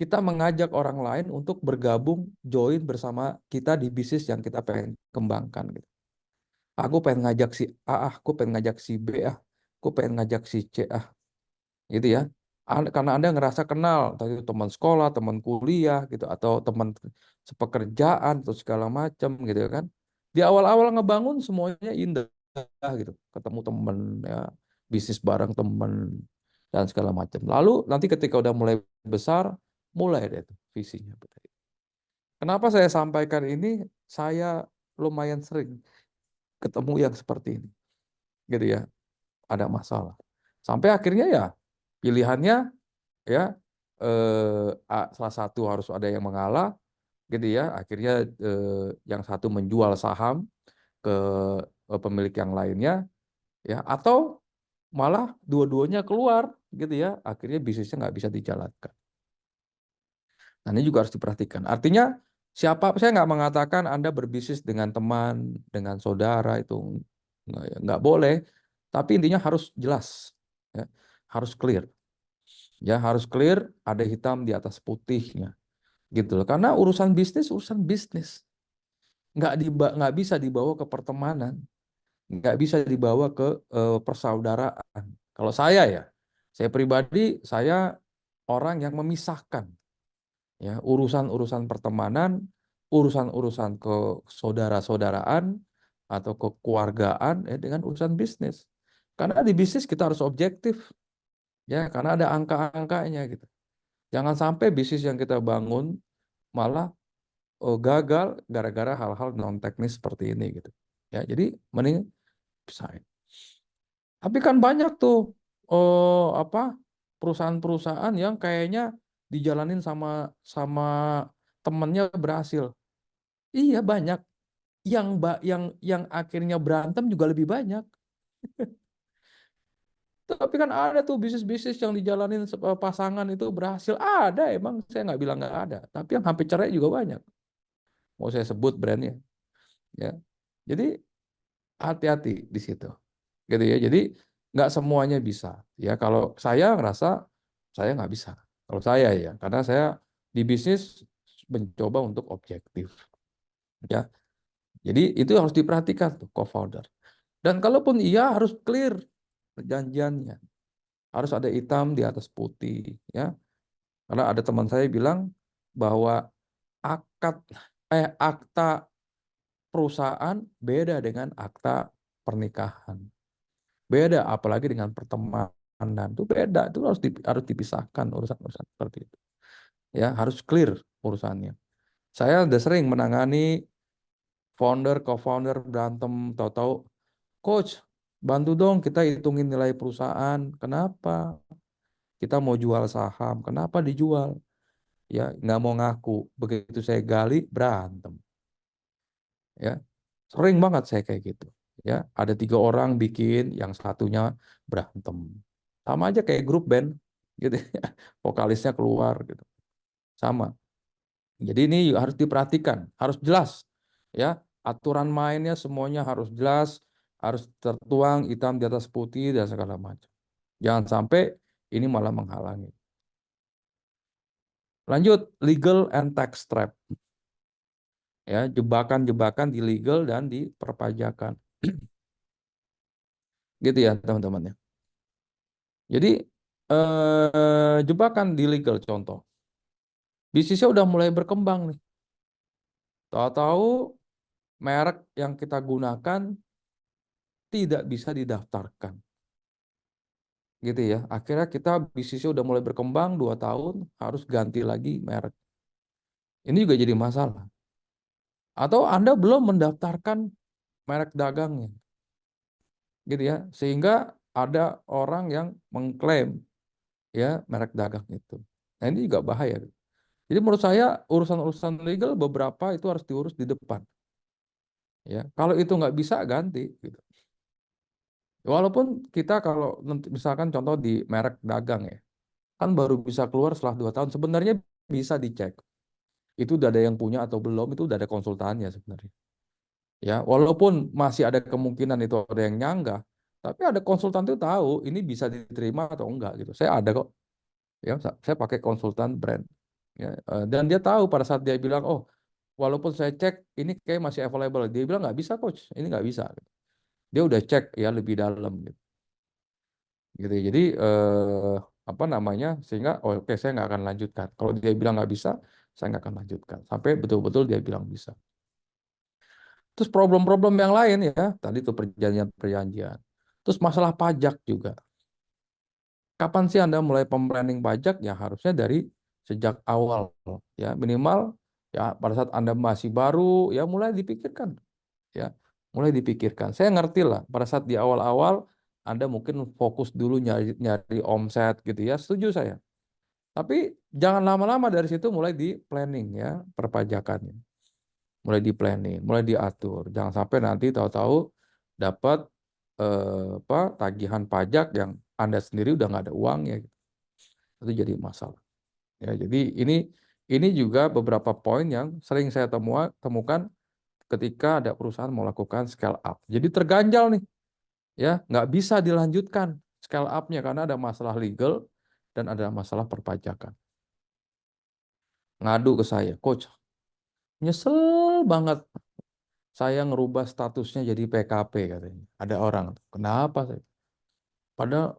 kita mengajak orang lain untuk bergabung, join bersama kita di bisnis yang kita pengen kembangkan. Gitu. Aku pengen ngajak si A, aku pengen ngajak si B, aku pengen ngajak si C, gitu ya. Karena Anda ngerasa kenal, entah itu teman sekolah, teman kuliah, gitu, atau teman sepekerjaan, atau segala macam, gitu kan. Di awal-awal ngebangun semuanya indah, gitu. Ketemu teman, ya, bisnis bareng teman, dan segala macam. Lalu nanti ketika udah mulai besar, mulai deh tuh visinya. Kenapa saya sampaikan ini? Saya lumayan sering ketemu yang seperti ini, gitu ya. Ada masalah. Sampai akhirnya ya pilihannya ya salah satu harus ada yang mengalah, gitu ya. Akhirnya yang satu menjual saham ke pemilik yang lainnya, ya. Atau malah dua-duanya keluar, gitu ya. Akhirnya bisnisnya nggak bisa dijalankan. Nah, ini juga harus diperhatikan. Artinya saya nggak mengatakan Anda berbisnis dengan teman, dengan saudara itu nggak boleh. Tapi intinya harus jelas, ya. Harus clear, ya harus clear, ada hitam di atas putihnya, gitu loh. Karena urusan bisnis, nggak bisa dibawa ke pertemanan, nggak bisa dibawa ke persaudaraan. Kalau saya pribadi, saya orang yang memisahkan. Ya, urusan-urusan pertemanan, urusan-urusan ke saudara-saudaraan atau kekeluargaan dengan urusan bisnis. Karena di bisnis kita harus objektif, ya, karena ada angka-angkanya gitu. Jangan sampai bisnis yang kita bangun malah gagal gara-gara hal-hal non teknis seperti ini gitu. Ya, jadi mending pisahin. Tapi kan banyak tuh apa perusahaan-perusahaan yang kayaknya dijalanin sama sama temennya berhasil. Iya banyak. Yang akhirnya berantem juga lebih banyak. Tapi kan ada tuh bisnis-bisnis yang dijalanin pasangan itu berhasil. Ada emang, saya nggak bilang nggak ada. Tapi yang hampir cerai juga banyak. Mau saya sebut brandnya, ya. Jadi hati-hati di situ, gitu ya. Jadi nggak semuanya bisa. Ya, kalau saya ngerasa saya nggak bisa. Kalau saya ya, karena saya di bisnis mencoba untuk objektif, ya. Jadi itu harus diperhatikan tuh co-founder. Dan kalaupun iya harus clear perjanjiannya. Harus ada hitam di atas putih, ya. Karena ada teman saya bilang bahwa akad akta perusahaan beda dengan akta pernikahan. Beda apalagi dengan pertemanan. Itu beda, itu harus dipisahkan urusan-urusan seperti itu. Ya, harus clear urusannya. Saya udah sering menangani founder, co-founder berantem, tahu-tahu, coach, bantu dong kita hitungin nilai perusahaan. Kenapa? Kita mau jual saham. Kenapa dijual? Ya, nggak mau ngaku. Begitu saya gali, berantem. Ya, sering banget saya kayak gitu. Ya, ada 3 orang bikin, yang satunya berantem. Sama aja kayak grup band, gitu. Vokalisnya keluar, gitu. Sama. Jadi ini harus diperhatikan, harus jelas. Ya, aturan mainnya semuanya harus jelas, harus tertuang hitam di atas putih dan segala macam. Jangan sampai ini malah menghalangi. Lanjut, legal and tax trap. Ya, jebakan-jebakan di legal dan di perpajakan. Gitu ya, teman-teman ya. Jadi jebakan di legal contoh. Bisnisnya udah mulai berkembang nih. Tahu-tahu merek yang kita gunakan tidak bisa didaftarkan. Gitu ya. Akhirnya kita bisnisnya udah mulai berkembang 2 tahun, harus ganti lagi merek. Ini juga jadi masalah. Atau Anda belum mendaftarkan merek dagangnya. Gitu ya. Sehingga ada orang yang mengklaim ya merek dagang itu. Nah, ini juga bahaya. Jadi menurut saya urusan-urusan legal beberapa itu harus diurus di depan. Ya, kalau itu nggak bisa ganti. Gitu. Walaupun kita kalau misalkan contoh di merek dagang ya, kan baru bisa keluar setelah 2 tahun. Sebenarnya bisa dicek. Itu udah ada yang punya atau belum, itu udah ada konsultannya sebenarnya. Ya, walaupun masih ada kemungkinan itu ada yang nyanggah, tapi ada konsultan itu tahu ini bisa diterima atau enggak gitu. Saya ada kok. Ya, saya pakai konsultan brand. Ya, dan dia tahu pada saat dia bilang, oh, walaupun saya cek ini kayak masih available, dia bilang nggak bisa coach, ini nggak bisa. Dia udah cek ya lebih dalam gitu. Gitu. Jadi apa namanya sehingga oh, oke saya nggak akan lanjutkan. Kalau dia bilang nggak bisa, saya nggak akan lanjutkan sampai betul-betul dia bilang bisa. Terus problem-problem yang lain ya, tadi itu perjanjian-perjanjian. Terus masalah pajak juga. Kapan sih Anda mulai planning pajak? Ya harusnya dari sejak awal ya minimal ya pada saat Anda masih baru ya mulai dipikirkan ya mulai dipikirkan. Saya ngerti lah pada saat di awal-awal Anda mungkin fokus dulu nyari nyari omset gitu ya. Setuju saya. Tapi jangan lama-lama dari situ mulai di planning ya perpajakannya. Mulai di planning, mulai diatur. Jangan sampai nanti tahu-tahu dapat apa tagihan pajak yang Anda sendiri udah nggak ada uangnya. Itu jadi masalah. Ya, jadi ini juga beberapa poin yang sering saya temukan ketika ada perusahaan mau lakukan scale up. Jadi terganjal nih, ya nggak bisa dilanjutkan scale up-nya karena ada masalah legal dan ada masalah perpajakan. Ngadu ke saya, coach, nyesel banget saya ngerubah statusnya jadi PKP katanya. Ada orang, kenapa saya?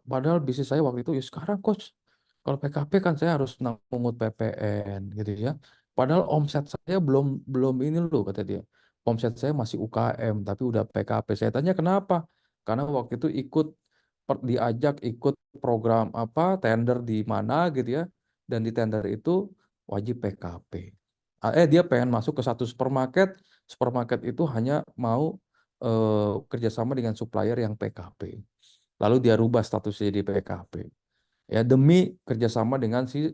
Padahal bisnis saya waktu itu ya sekarang coach. Kalau PKP kan saya harus mengut PPN gitu ya. Padahal omset saya belum belum ini loh kata dia. Omset saya masih UKM tapi udah PKP. Saya tanya kenapa? Karena waktu itu diajak ikut program apa tender di mana gitu ya. Dan di tender itu wajib PKP. Dia pengen masuk ke satu supermarket. Supermarket itu hanya mau kerjasama dengan supplier yang PKP. Lalu dia rubah statusnya di PKP. Ya, demi kerjasama dengan si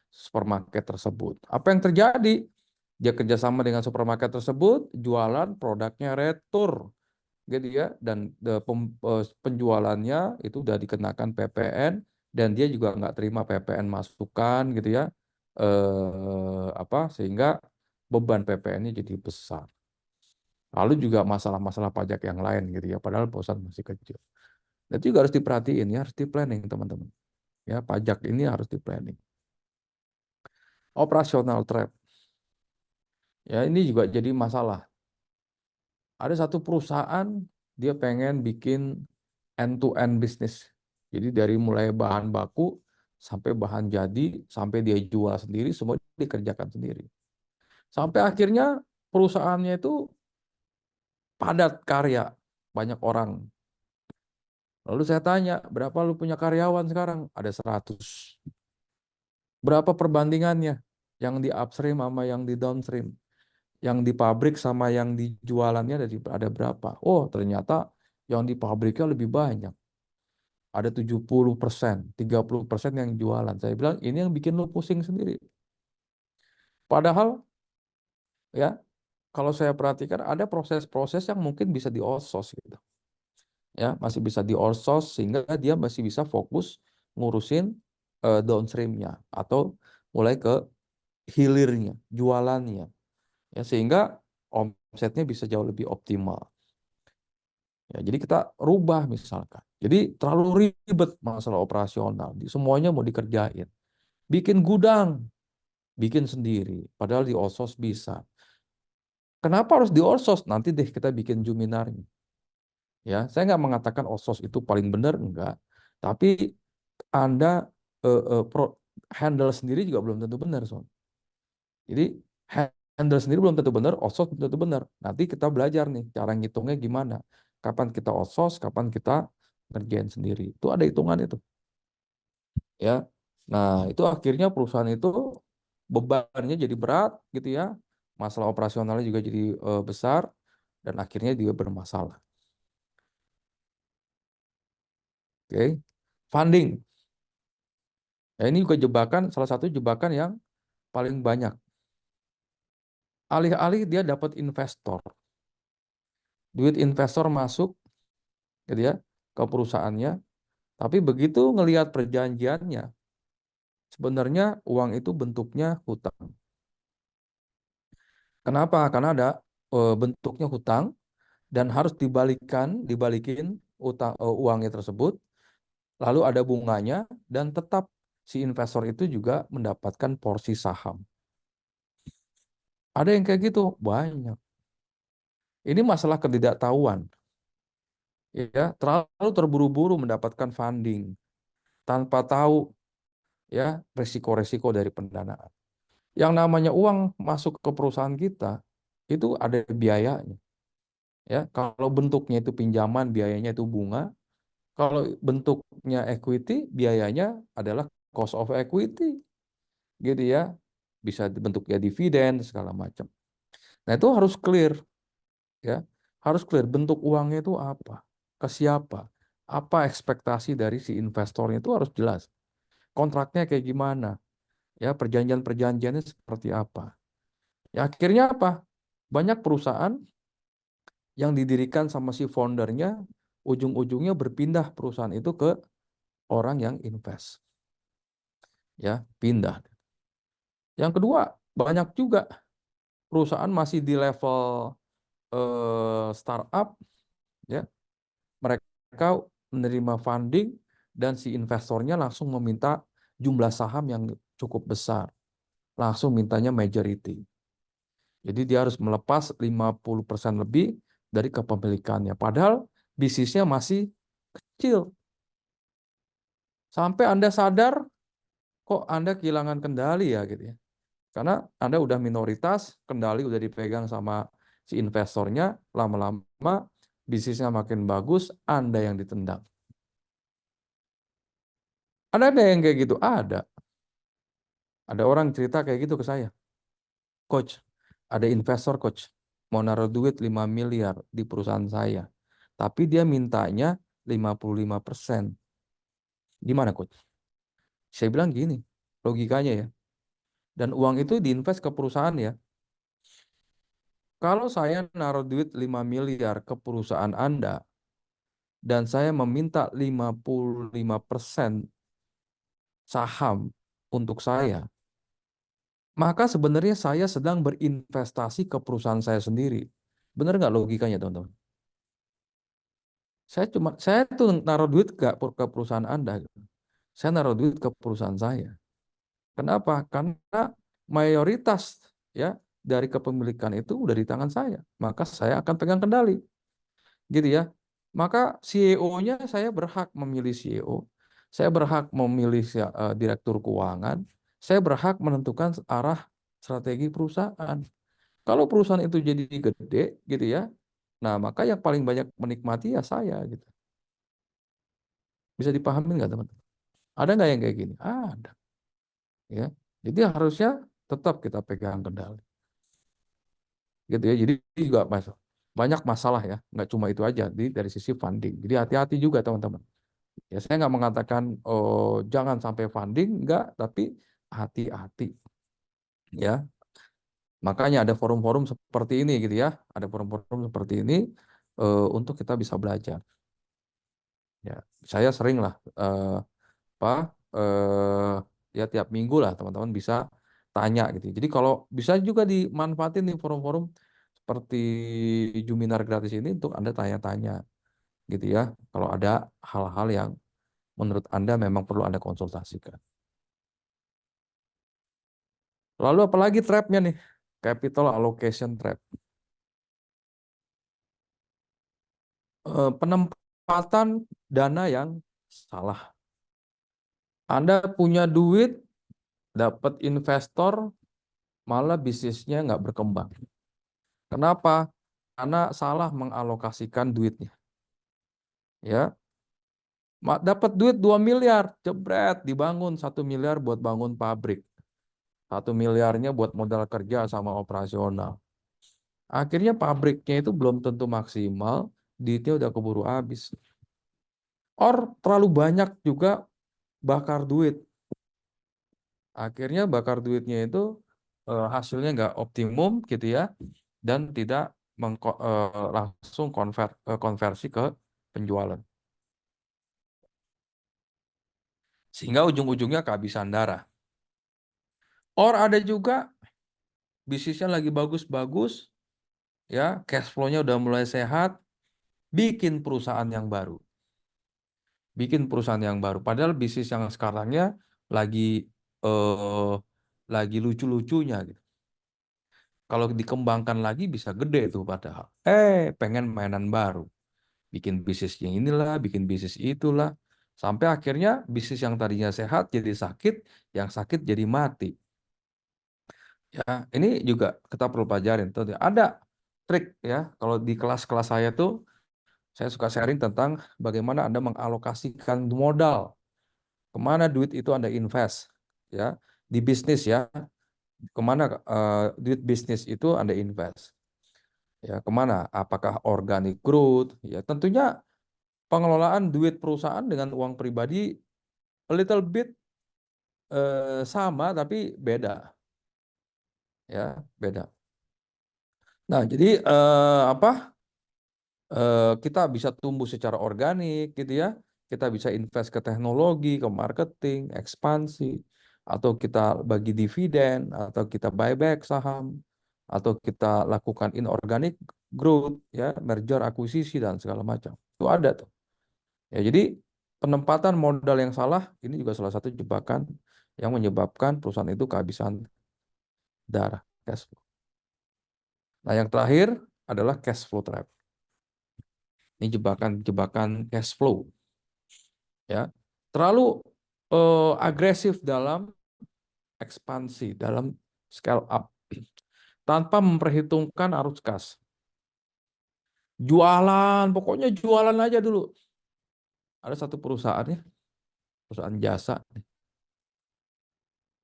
supermarket tersebut. Apa yang terjadi? Dia kerjasama dengan supermarket tersebut, jualan produknya retur, gitu ya, dan penjualannya itu udah dikenakan PPN dan dia juga nggak terima PPN masukan, gitu ya, apa sehingga beban PPN-nya jadi besar. Lalu juga masalah-masalah pajak yang lain, gitu ya, padahal perusahaan masih kecil. Dan itu juga harus diperhatiin ya, harus di planning teman-teman. Ya, pajak ini harus di planning. Operasional trap. Ya, ini juga jadi masalah. Ada satu perusahaan dia pengen bikin end-to-end bisnis. Jadi dari mulai bahan baku sampai bahan jadi sampai dia jual sendiri semua dikerjakan sendiri. Sampai akhirnya perusahaannya itu padat karya, banyak orang. Lalu saya tanya, berapa lu punya karyawan sekarang? Ada 100. Berapa perbandingannya? Yang di upstream sama yang di downstream? Yang di pabrik sama yang di jualannya ada berapa? Oh, ternyata yang di pabriknya lebih banyak. Ada 70%, 30% yang jualan. Saya bilang, ini yang bikin lu pusing sendiri. Padahal, ya, kalau saya perhatikan ada proses-proses yang mungkin bisa di-outsource gitu. Ya, masih bisa di-outsource sehingga dia masih bisa fokus ngurusin downstream-nya atau mulai ke hilirnya, jualannya. Ya, sehingga omsetnya bisa jauh lebih optimal. Ya, jadi kita rubah misalkan. Jadi terlalu ribet masalah operasional. Semuanya mau dikerjain. Bikin gudang. bikin sendiri. Padahal di Osos bisa. Kenapa harus di Osos? Nanti deh kita bikin Juminarnya. Ya, saya nggak mengatakan Osos itu paling benar, enggak. Tapi Anda handle sendiri juga belum tentu benar, Son. Jadi handle sendiri belum tentu benar, Osos belum tentu benar. Nanti kita belajar nih cara ngitungnya gimana. Kapan kita Osos, kapan kita ngerjain sendiri. Itu ada hitungan itu. Ya. Nah, itu akhirnya perusahaan itu bebannya jadi berat gitu ya. Masalah operasionalnya juga jadi besar dan akhirnya juga bermasalah. Oke. Funding. Ya, ini juga jebakan, salah satu jebakan yang paling banyak. Alih-alih dia dapat investor. Duit investor masuk gitu ya ke perusahaannya, tapi begitu ngelihat perjanjiannya, sebenarnya uang itu bentuknya hutang. Kenapa? Karena ada bentuknya hutang dan harus dibalikin uangnya tersebut, lalu ada bunganya dan tetap si investor itu juga mendapatkan porsi saham. Ada yang kayak gitu, banyak. Ini masalah ketidaktahuan, ya, terlalu terburu-buru mendapatkan funding tanpa tahu ya resiko-resiko dari pendanaan. Yang namanya uang masuk ke perusahaan kita itu ada biayanya. Ya, kalau bentuknya itu pinjaman, biayanya itu bunga. Kalau bentuknya equity, biayanya adalah cost of equity, gitu ya. Bisa bentuknya dividen segala macam. Nah, itu harus clear, ya. Harus clear bentuk uangnya itu apa, ke siapa, apa ekspektasi dari si investornya itu harus jelas. Kontraknya kayak gimana, ya, perjanjian-perjanjiannya seperti apa. Ya, akhirnya apa? Banyak perusahaan yang didirikan sama si foundernya, ujung-ujungnya berpindah perusahaan itu ke orang yang invest. Ya, pindah. Yang kedua, banyak juga perusahaan masih di level startup, ya. Mereka menerima funding dan si investornya langsung meminta jumlah saham yang cukup besar. Langsung mintanya majority. Jadi dia harus melepas 50% lebih dari kepemilikannya. Padahal bisnisnya masih kecil. Sampai Anda sadar, kok Anda kehilangan kendali ya gitu ya. Karena Anda udah minoritas, kendali udah dipegang sama si investornya, lama-lama bisnisnya makin bagus, Anda yang ditendang. Ada yang kayak gitu? Ada. Ada orang cerita kayak gitu ke saya. Coach, ada investor coach, mau naruh duit 5 miliar di perusahaan saya. Tapi dia mintanya 55%. Gimana coach? Saya bilang gini, logikanya ya. Dan uang itu diinvest ke perusahaan ya. Kalau saya naruh duit 5 miliar ke perusahaan Anda, dan saya meminta 55% saham untuk saya, maka sebenarnya saya sedang berinvestasi ke perusahaan saya sendiri. Benar nggak logikanya, teman-teman? Saya tuh naruh duit ke perusahaan Anda. Saya naruh duit ke perusahaan saya. Kenapa? Karena mayoritas ya dari kepemilikan itu udah di tangan saya. Maka saya akan pegang kendali. Gitu ya. Maka CEO-nya saya berhak memilih CEO. Saya berhak memilih direktur keuangan. Saya berhak menentukan arah strategi perusahaan. Kalau perusahaan itu jadi gede gitu ya. Nah, maka yang paling banyak menikmati ya saya gitu. Bisa dipahami nggak, teman-teman? Ada nggak yang kayak gini? Ada, ya. Jadi harusnya tetap kita pegang kendali, gitu ya. Jadi juga banyak masalah ya, nggak cuma itu aja dari sisi funding. Jadi hati-hati juga teman-teman. Ya saya nggak mengatakan oh, jangan sampai funding, nggak, tapi hati-hati, ya. Makanya ada forum-forum seperti ini gitu ya, ada forum-forum seperti ini untuk kita bisa belajar. Ya, saya sering lah apa eh, ya tiap minggu lah teman-teman bisa tanya gitu. Jadi kalau bisa juga dimanfaatin nih forum-forum seperti Juminar gratis ini untuk Anda tanya-tanya gitu ya. Kalau ada hal-hal yang menurut Anda memang perlu Anda konsultasikan. Lalu apalagi trapnya nih? Capital allocation trap. Penempatan dana yang salah. Anda punya duit, dapat investor, malah bisnisnya nggak berkembang. Kenapa? Karena salah mengalokasikan duitnya. Ya, dapat duit 2 miliar, jebret, dibangun 1 miliar buat bangun pabrik. 1 miliarnya buat modal kerja sama operasional. Akhirnya pabriknya itu belum tentu maksimal, duitnya udah keburu habis. Or terlalu banyak juga bakar duit. Akhirnya bakar duitnya itu hasilnya nggak optimum gitu ya, dan tidak langsung konversi ke penjualan. Sehingga ujung-ujungnya kehabisan darah. Or ada juga bisnisnya lagi bagus-bagus, ya cash flow-nya udah mulai sehat, bikin perusahaan yang baru. Bikin perusahaan yang baru. Padahal bisnis yang sekarangnya lagi eh, lagi lucu-lucunya gitu. Kalau dikembangkan lagi bisa gede tuh padahal. Pengen mainan baru. Bikin bisnis yang inilah, bikin bisnis itulah. Sampai akhirnya bisnis yang tadinya sehat jadi sakit, yang sakit jadi mati. Ya, ini juga kita perlu pelajarin. Tuh, ada trik ya. Kalau di kelas-kelas saya tuh, saya suka sharing tentang bagaimana Anda mengalokasikan modal. Kemana duit itu Anda invest. Ya, di bisnis ya. Kemana duit bisnis itu Anda invest. Ya, kemana? Apakah organic growth? Ya, tentunya pengelolaan duit perusahaan dengan uang pribadi a little bit sama tapi beda, ya, beda. Nah, jadi apa? Kita bisa tumbuh secara organik gitu ya. Kita bisa invest ke teknologi, ke marketing, ekspansi, atau kita bagi dividen, atau kita buyback saham, atau kita lakukan inorganic growth, ya, merger, akuisisi dan segala macam. Itu ada tuh. Ya, jadi penempatan modal yang salah ini juga salah satu jebakan yang menyebabkan perusahaan itu kehabisan darah, cash flow. Nah, yang terakhir adalah cash flow trap. Ini jebakan-jebakan cash flow, ya. Terlalu agresif dalam ekspansi, dalam scale up tanpa memperhitungkan arus kas. Jualan, pokoknya jualan aja dulu. Ada satu perusahaan ya, perusahaan jasa.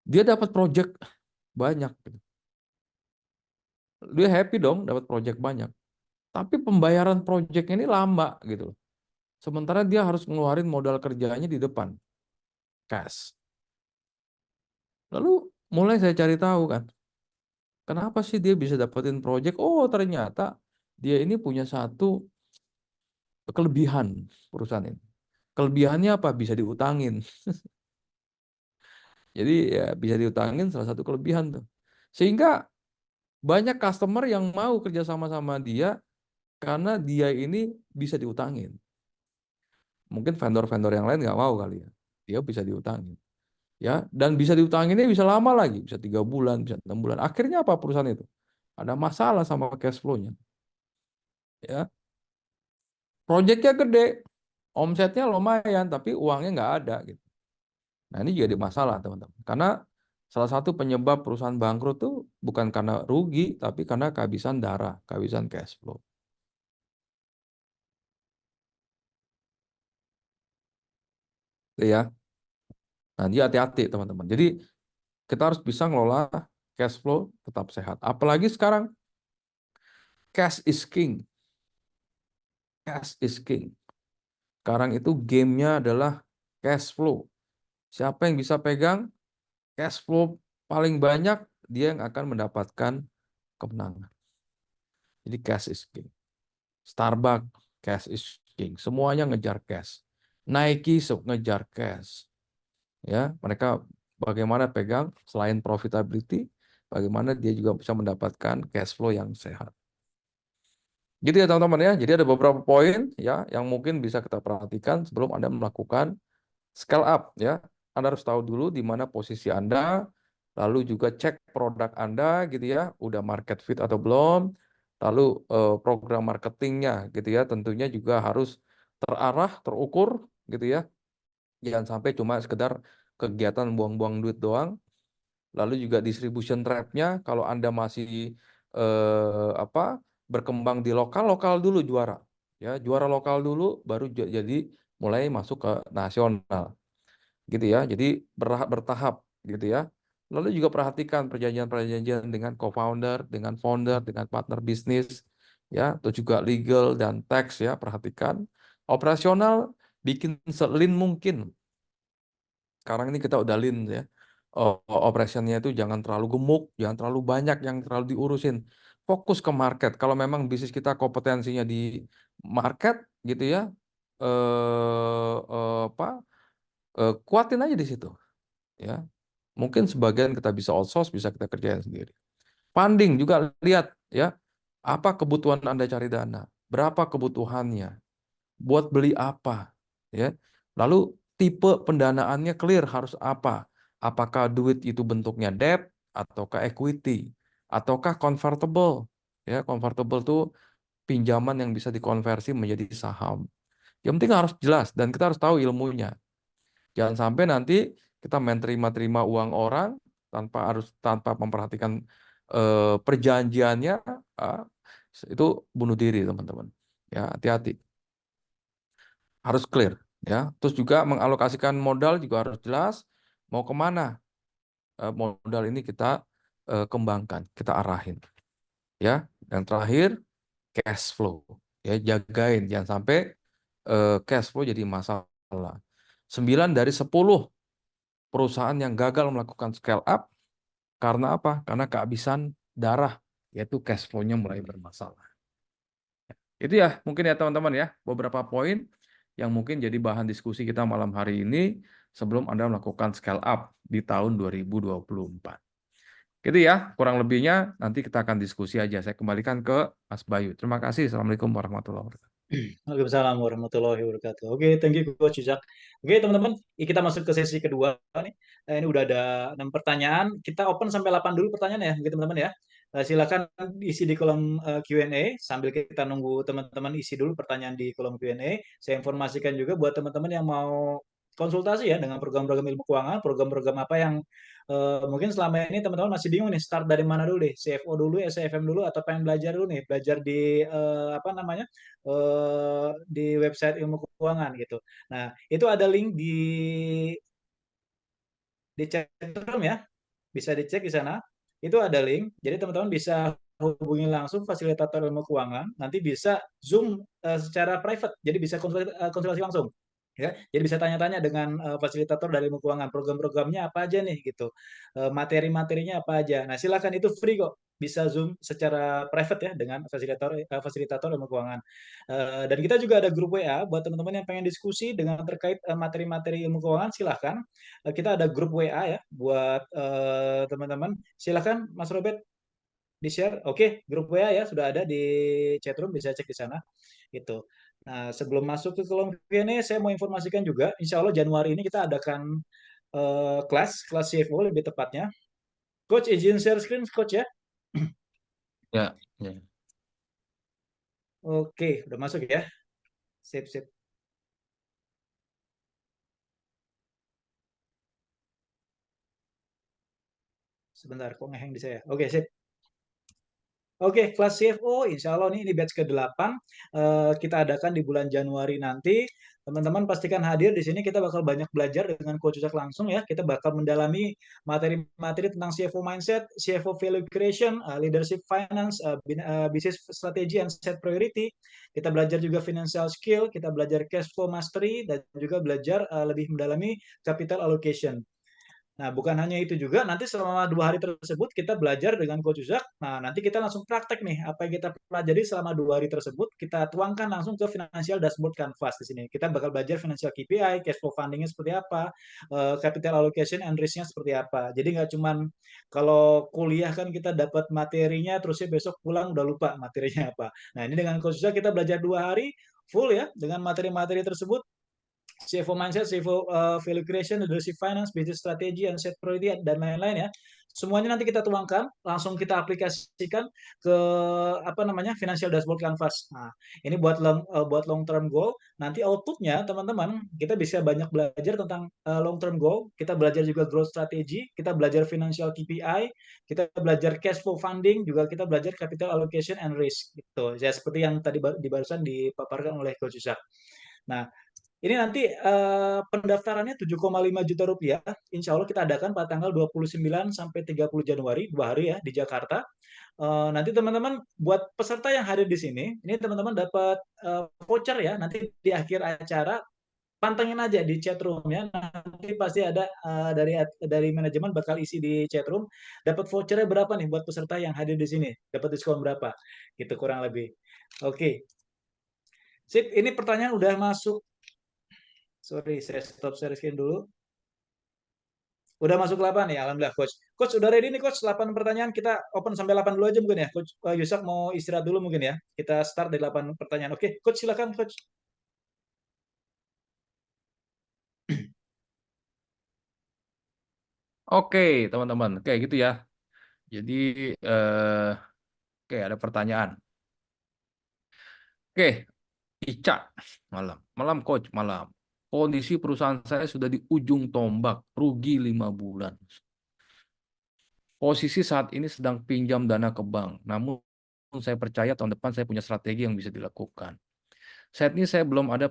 Dia dapat project banyak. Dia happy dong dapat project banyak. Tapi pembayaran project ini lama gitu. Sementara dia harus ngeluarin modal kerjanya di depan, cash. Lalu mulai saya cari tahu kan, kenapa sih dia bisa dapetin project? Oh, ternyata dia ini punya satu kelebihan perusahaan ini. Kelebihannya apa? Bisa diutangin. Jadi ya bisa diutangin salah satu kelebihan tuh. Sehingga banyak customer yang mau kerja sama dia karena dia ini bisa diutangin. Mungkin vendor-vendor yang lain nggak mau kali ya. Dia bisa diutangin. Ya, dan bisa diutanginnya bisa lama lagi, bisa 3 bulan, bisa 6 bulan. Akhirnya apa perusahaan itu? Ada masalah sama cash flow-nya. Ya, proyeknya gede, omsetnya lumayan, tapi uangnya nggak ada gitu. Nah, ini jadi masalah teman-teman. Karena salah satu penyebab perusahaan bangkrut tuh bukan karena rugi, tapi karena kehabisan darah, kehabisan cash flow. Gitu ya. Nah, dia hati-hati teman-teman. Jadi kita harus bisa ngelola cash flow tetap sehat. Apalagi sekarang cash is king. Cash is king. Sekarang itu gamenya adalah cash flow. Siapa yang bisa pegang cash flow paling banyak, dia yang akan mendapatkan kemenangan. Jadi cash is king. Starbucks, cash is king. Semuanya ngejar cash. Nike ngejar cash. Ya, mereka bagaimana pegang selain profitability, bagaimana dia juga bisa mendapatkan cash flow yang sehat. Gitu ya teman-teman ya. Jadi ada beberapa poin ya yang mungkin bisa kita perhatikan sebelum Anda melakukan scale up ya. Anda harus tahu dulu di mana posisi Anda, lalu juga cek produk Anda gitu ya, udah market fit atau belum, lalu program marketingnya gitu ya, tentunya juga harus terarah, terukur gitu ya, jangan sampai cuma sekedar kegiatan buang-buang duit doang. Lalu juga distribution trap-nya, kalau Anda masih apa berkembang di lokal dulu juara, ya juara lokal dulu, baru jadi mulai masuk ke nasional, gitu ya. Jadi bertahap, gitu ya. Lalu juga perhatikan perjanjian-perjanjian dengan co-founder, dengan founder, dengan partner bisnis, ya, atau juga legal dan tax ya, perhatikan. Operasional bikin selin mungkin. Sekarang ini kita udah lean ya. Operationnya itu jangan terlalu gemuk, jangan terlalu banyak yang terlalu diurusin. Fokus ke market. Kalau memang bisnis kita kompetensinya di market gitu ya, apa, kuatin aja di situ. Ya, mungkin sebagian kita bisa outsource, bisa kita kerjain sendiri. Funding juga lihat ya, apa kebutuhan Anda cari dana, berapa kebutuhannya, buat beli apa, ya. Lalu tipe pendanaannya clear harus apa? Apakah duit itu bentuknya debt ataukah equity ataukah convertible? Ya, convertible tuh pinjaman yang bisa dikonversi menjadi saham. Yang penting harus jelas dan kita harus tahu ilmunya. Jangan sampai nanti kita main terima-terima uang orang tanpa memperhatikan perjanjiannya, ah, itu bunuh diri teman-teman. Ya, hati-hati. Harus clear ya. Terus juga mengalokasikan modal juga harus jelas mau kemana modal ini kita kembangkan, kita arahin ya. Yang terakhir cash flow ya, jagain jangan sampai cash flow jadi masalah. 9 dari 10 perusahaan yang gagal melakukan scale up karena apa? Karena kehabisan darah, yaitu cash flow-nya mulai bermasalah. Itu ya mungkin ya teman-teman ya, beberapa poin yang mungkin jadi bahan diskusi kita malam hari ini sebelum Anda melakukan scale up di tahun 2024. Gitu ya, kurang lebihnya nanti kita akan diskusi aja. Saya kembalikan ke Mas Bayu. Terima kasih. Assalamualaikum warahmatullahi wabarakatuh. Waalaikumsalam warahmatullahi wabarakatuh. Oke, thank you Coach Cicak. Oke, teman-teman, kita masuk ke sesi kedua nih. Ini udah ada 6 pertanyaan. Kita open sampai 8 dulu pertanyaan ya, oke, teman-teman ya. Silakan isi di kolom Q&A sambil kita nunggu teman-teman isi dulu pertanyaan di kolom Q&A. Saya informasikan juga buat teman-teman yang mau konsultasi ya dengan program-program ilmu keuangan, program-program apa yang mungkin selama ini teman-teman masih bingung nih start dari mana dulu deh, CFO dulu, SCFM dulu, atau pengen belajar dulu nih, belajar di apa namanya di website ilmu keuangan gitu. Nah, itu ada link di chat room ya, bisa dicek di sana. Itu ada link, jadi teman-teman bisa hubungi langsung fasilitator ilmu keuangan, nanti bisa Zoom secara private, jadi bisa konsultasi langsung. Ya, jadi bisa tanya-tanya dengan fasilitator dari ilmu keuangan, program-programnya apa aja nih gitu, materi-materinya apa aja. Nah, silakan itu free kok, bisa Zoom secara private ya dengan fasilitator ilmu keuangan. Dan kita juga ada grup WA buat teman-teman yang pengen diskusi dengan terkait materi-materi ilmu keuangan, silahkan. Kita ada grup WA ya buat teman-teman. Silahkan Mas Robert di-share. Oke, grup WA ya sudah ada di chatroom, bisa cek di sana. Gitu. Nah, sebelum masuk ke kolom Q&A, saya mau informasikan juga, insya Allah Januari ini kita adakan kelas CFO lebih tepatnya. Coach, izin share screen, Coach ya. Ya, ya. Oke, udah masuk ya. Sip, sip. Sebentar, kok ngeheng di saya. Oke, sip. Oke, kelas CFO, insya Allah nih, ini batch ke-8 kita adakan di bulan Januari nanti. Teman-teman pastikan hadir di sini. Kita bakal banyak belajar dengan Coach Cak langsung ya. Kita bakal mendalami materi-materi tentang CFO mindset, CFO value creation, leadership finance, business strategy and set priority. Kita belajar juga financial skill, kita belajar cash flow mastery, dan juga belajar lebih mendalami capital allocation. Nah, bukan hanya itu juga, nanti selama 2 hari tersebut kita belajar dengan Coach Uzak. Nah, nanti kita langsung praktek nih, apa yang kita pelajari selama 2 hari tersebut, kita tuangkan langsung ke financial dashboard canvas di sini. Kita bakal belajar financial KPI, cash flow fundingnya seperti apa, capital allocation and risk-nya seperti apa. Jadi nggak cuman kalau kuliah kan kita dapat materinya, terusnya besok pulang udah lupa materinya apa. Nah, ini dengan Coach Uzak kita belajar 2 hari, full ya, dengan materi-materi tersebut. CFO mindset, CFO value creation, leadership finance, business strategy, and set priority, dan lain-lain ya. semuanya nanti kita tuangkan, langsung kita aplikasikan ke apa namanya financial dashboard Canvas. Nah, ini buat long term goal. Nanti outputnya teman-teman kita bisa banyak belajar tentang long term goal. Kita belajar juga growth strategy, kita belajar financial KPI, kita belajar cash flow funding, juga kita belajar capital allocation and risk. Gitu. Ya seperti yang tadi di barusan dipaparkan oleh Coach Yusak. Nah, ini nanti pendaftarannya 7,5 juta rupiah. Insya Allah kita adakan pada tanggal 29 sampai 30 Januari, 2 hari ya di Jakarta. Nanti teman-teman buat peserta yang hadir di sini, ini teman-teman dapat voucher ya. Nanti di akhir acara pantengin aja di chat room-nya. Nanti pasti ada dari manajemen bakal isi di chat room. Dapat vouchernya berapa nih buat peserta yang hadir di sini? Dapat diskon berapa? Gitu kurang lebih. Oke. Sip, ini pertanyaan udah masuk. Sorry, saya stop share screen dulu. Udah masuk 8 ya, alhamdulillah coach. Coach udah ready nih coach, 8 pertanyaan kita open sampai 8 dulu aja mungkin ya. Coach Yusak mau istirahat dulu mungkin ya. Kita start dari 8 pertanyaan. Oke, coach silakan coach. Oke, teman-teman, kayak gitu ya. Jadi, eh, oke, ada pertanyaan. Oke, Ica, malam coach, malam. Kondisi perusahaan saya sudah di ujung tombak, rugi 5 bulan. Posisi saat ini sedang pinjam dana ke bank, namun saya percaya tahun depan saya punya strategi yang bisa dilakukan. Saat ini saya belum ada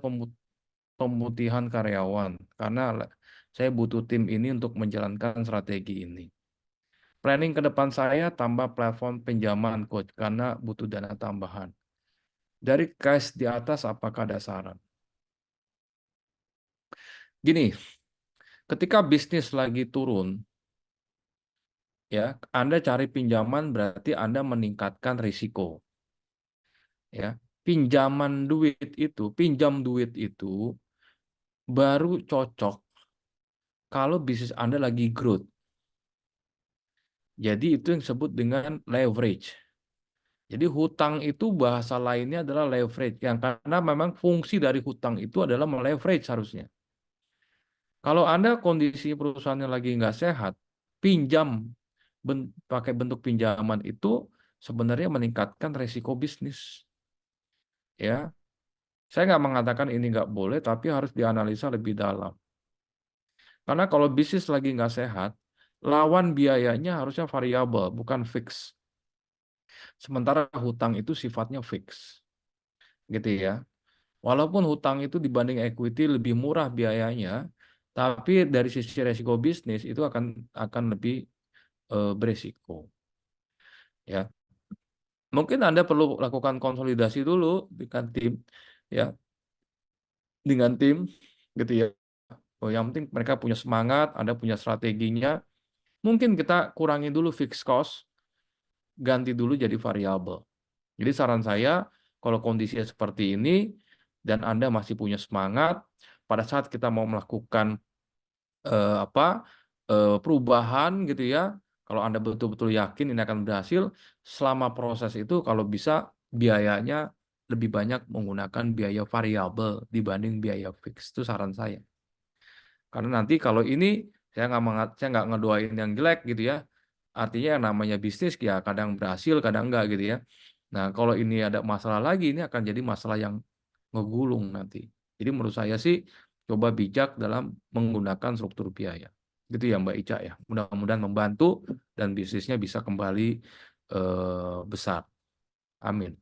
pemutihan karyawan, karena saya butuh tim ini untuk menjalankan strategi ini. Planning ke depan saya tambah platform pinjaman coach, karena butuh dana tambahan. Dari cash di atas, apakah ada saran? Gini, ketika bisnis lagi turun, ya, Anda cari pinjaman berarti Anda meningkatkan risiko. Ya, pinjam duit itu baru cocok kalau bisnis Anda lagi growth. Jadi itu yang disebut dengan leverage. Jadi hutang itu bahasa lainnya adalah leverage, yang karena memang fungsi dari hutang itu adalah meleverage harusnya. Kalau Anda kondisi perusahaannya lagi nggak sehat, pinjam pakai bentuk pinjaman itu sebenarnya meningkatkan resiko bisnis. Ya, saya nggak mengatakan ini nggak boleh, tapi harus dianalisa lebih dalam. Karena kalau bisnis lagi nggak sehat, lawan biayanya harusnya variabel, bukan fix. Sementara hutang itu sifatnya fix, gitu ya. Walaupun hutang itu dibanding equity lebih murah biayanya, tapi dari sisi resiko bisnis itu akan lebih beresiko. Ya, mungkin Anda perlu lakukan konsolidasi dulu ya, dengan tim, gitu ya. Oh, yang penting mereka punya semangat, Anda punya strateginya. Mungkin kita kurangi dulu fixed cost, ganti dulu jadi variabel. Jadi saran saya, kalau kondisinya seperti ini dan Anda masih punya semangat, pada saat kita mau melakukan perubahan gitu ya, kalau Anda betul-betul yakin ini akan berhasil, selama proses itu kalau bisa biayanya lebih banyak menggunakan biaya variabel dibanding biaya fix. Itu saran saya. Karena nanti kalau ini saya nggak ngedoain yang jelek gitu ya. Artinya yang namanya bisnis ya kadang berhasil, kadang enggak gitu ya. Nah, kalau ini ada masalah lagi, ini akan jadi masalah yang ngegulung nanti. Jadi menurut saya sih coba bijak dalam menggunakan struktur biaya. Gitu ya Mbak Ica ya. Mudah-mudahan membantu dan bisnisnya bisa kembali besar. Amin.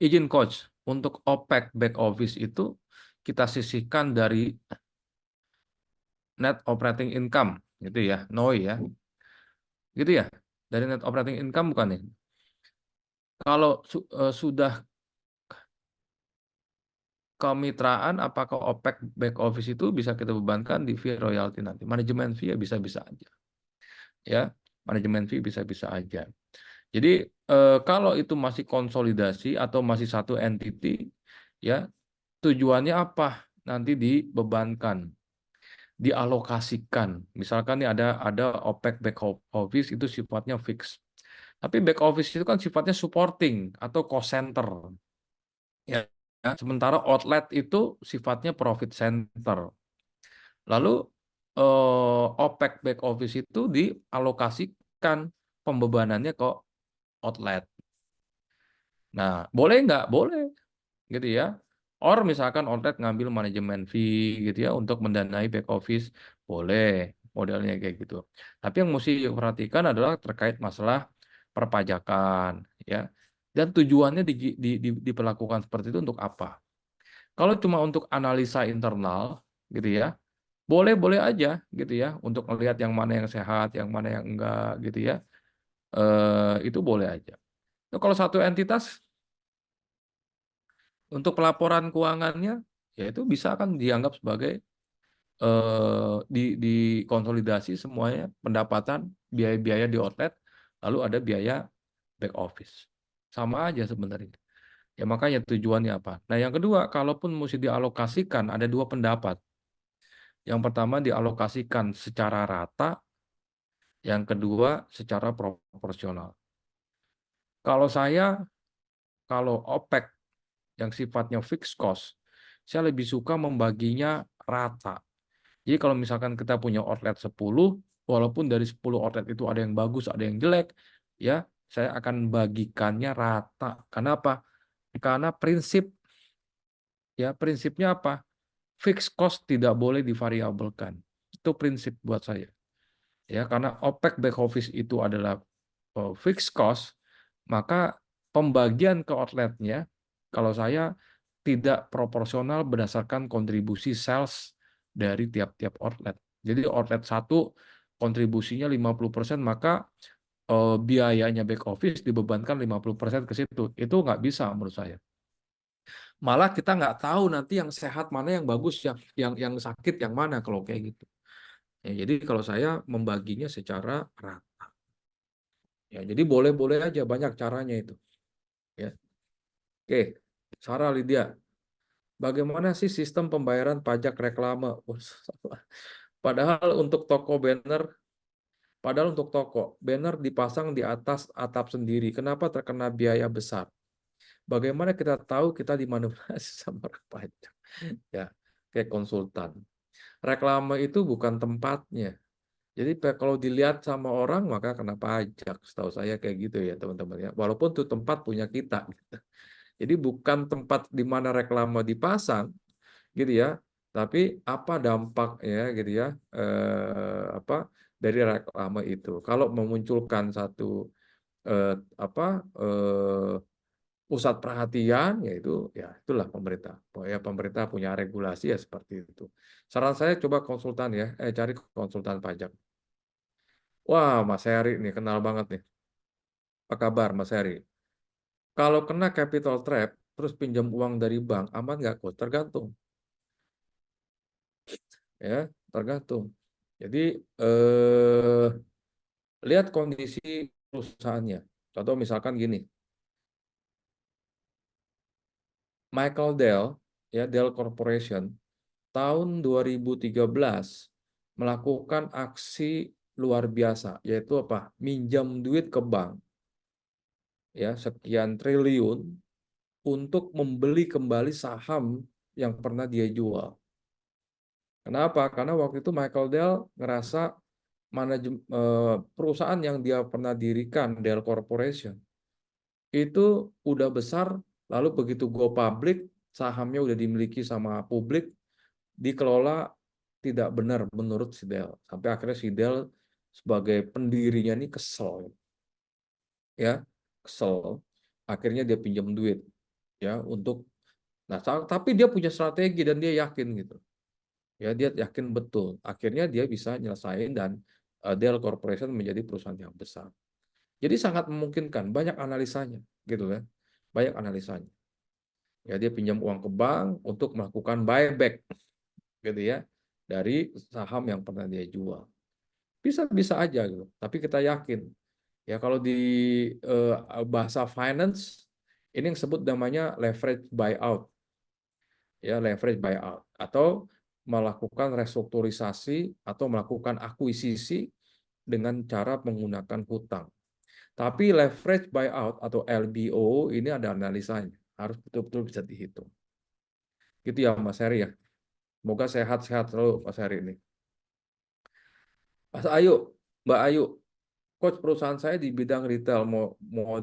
Izin coach, untuk OPEX back office itu kita sisihkan dari net operating income gitu ya, NOI ya. Gitu ya. Dari net operating income bukan nih. Kalau sudah kemitraan, apakah OPEX back office itu bisa kita bebankan di fee royalty nanti. Manajemen fee ya bisa-bisa aja. Ya, manajemen fee bisa-bisa aja. Jadi kalau itu masih konsolidasi atau masih satu entity, ya tujuannya apa? Nanti dibebankan, dialokasikan. Misalkan nih ada OPEX back office itu sifatnya fix. Tapi back office itu kan sifatnya supporting atau cost center. Ya, sementara outlet itu sifatnya profit center. Lalu OPEC back office itu dialokasikan pembebanannya ke outlet. Nah, boleh nggak? Boleh, gitu ya. Or misalkan outlet ngambil manajemen fee gitu ya untuk mendanai back office, boleh modelnya kayak gitu. Tapi yang mesti diperhatikan adalah terkait masalah perpajakan, ya. Dan tujuannya diperlakukan seperti itu untuk apa? Kalau cuma untuk analisa internal, gitu ya, boleh-boleh aja, gitu ya, untuk melihat yang mana yang sehat, yang mana yang enggak, gitu ya. Itu boleh aja. Nah, kalau satu entitas untuk pelaporan keuangannya, ya itu bisa kan dianggap sebagai dikonsolidasi semuanya pendapatan, biaya-biaya di outlet, lalu ada biaya back office. Sama aja sebenarnya. Ya makanya tujuannya apa. Nah yang kedua, kalaupun mesti dialokasikan, ada dua pendapat. Yang pertama dialokasikan secara rata, yang kedua secara proporsional. Kalau saya, kalau OPEC yang sifatnya fixed cost, saya lebih suka membaginya rata. Jadi kalau misalkan kita punya outlet 10, walaupun dari 10 outlet itu ada yang bagus, ada yang jelek, ya saya akan bagikannya rata. Kenapa? Karena prinsipnya apa? Fixed cost tidak boleh divariabelkan. Itu prinsip buat saya. Ya, karena OPEC back office itu adalah fixed cost, maka pembagian ke outletnya, kalau saya tidak proporsional berdasarkan kontribusi sales dari tiap-tiap outlet. Jadi outlet satu kontribusinya 50%, maka biayanya back office dibebankan 50% ke situ. Itu nggak bisa menurut saya. Malah kita nggak tahu nanti yang sehat mana, yang bagus, yang sakit yang mana kalau kayak gitu. Ya, jadi kalau saya membaginya secara rata. Ya, jadi boleh-boleh aja, banyak caranya itu. Ya. Oke, Sarah Lydia, bagaimana sih sistem pembayaran pajak reklame? Padahal untuk toko banner, padahal untuk toko banner dipasang di atas atap sendiri. Kenapa terkena biaya besar? Bagaimana kita tahu kita dimanipulasi sama orang pajak? Ya, kayak konsultan. Reklame itu bukan tempatnya. Jadi kalau dilihat sama orang maka kena pajak. Setahu saya kayak gitu ya teman-teman ya. Walaupun itu tempat punya kita. Jadi bukan tempat di mana reklame dipasang, gitu ya. Tapi apa dampaknya, gitu ya, apa dari reklame itu? Kalau memunculkan satu eh, apa pusat perhatian, yaitu ya itulah pemerintah. Ya pemerintah punya regulasi ya seperti itu. Saran saya coba konsultan ya, cari konsultan pajak. Wah, Mas Heri nih kenal banget nih. Apa kabar Mas Heri? Kalau kena capital trap, terus pinjam uang dari bank, aman nggak, Coach? Tergantung. Ya, tergantung. Jadi, lihat kondisi perusahaannya. Contoh misalkan gini, Michael Dell, ya Dell Corporation, tahun 2013 melakukan aksi luar biasa, yaitu apa? Minjam duit ke bank, ya sekian triliun untuk membeli kembali saham yang pernah dia jual. Kenapa? Karena waktu itu Michael Dell ngerasa perusahaan yang dia pernah dirikan, Dell Corporation, itu udah besar, lalu begitu go public, sahamnya udah dimiliki sama publik, dikelola tidak benar menurut si Dell. Sampai akhirnya si Dell sebagai pendirinya ini kesel, ya, kesel. Akhirnya dia pinjam duit, ya, untuk, nah, tapi dia punya strategi dan dia yakin gitu. Ya, dia yakin betul. Akhirnya dia bisa nyelesain dan Dell Corporation menjadi perusahaan yang besar. Jadi sangat memungkinkan, banyak analisanya, gitu kan? Banyak analisanya. Ya, dia pinjam uang ke bank untuk melakukan buyback, gitu ya, dari saham yang pernah dia jual. Bisa aja gitu. Tapi kita yakin, ya kalau di bahasa finance ini yang sebut namanya leverage buyout, ya leverage buyout atau melakukan restrukturisasi atau melakukan akuisisi dengan cara menggunakan hutang. Tapi leverage buyout atau LBO ini ada analisanya, harus betul-betul bisa dihitung. Gitu ya Mas Heri ya. Semoga sehat-sehat terus Mas Heri ini. Mas Ayu, Mbak Ayu, coach perusahaan saya di bidang retail, mau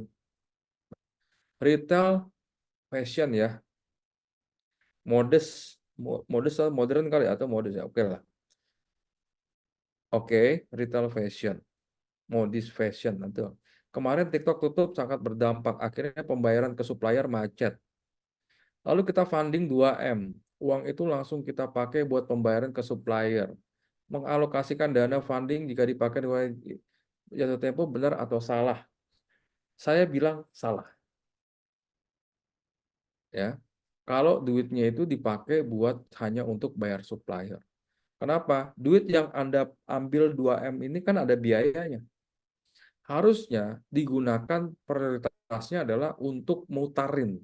retail fashion ya, modest atau modern kali atau modest ya, oke lah. Oke, retail fashion, modest fashion nanti. Kemarin TikTok tutup sangat berdampak, akhirnya pembayaran ke supplier macet. Lalu kita funding 2M, uang itu langsung kita pakai buat pembayaran ke supplier. Mengalokasikan dana funding jika dipakai jatuh tempo benar atau salah? Saya bilang salah, ya. Kalau duitnya itu dipakai buat hanya untuk bayar supplier. Kenapa? Duit yang Anda ambil 2M ini kan ada biayanya. Harusnya digunakan, prioritasnya adalah untuk mutarin,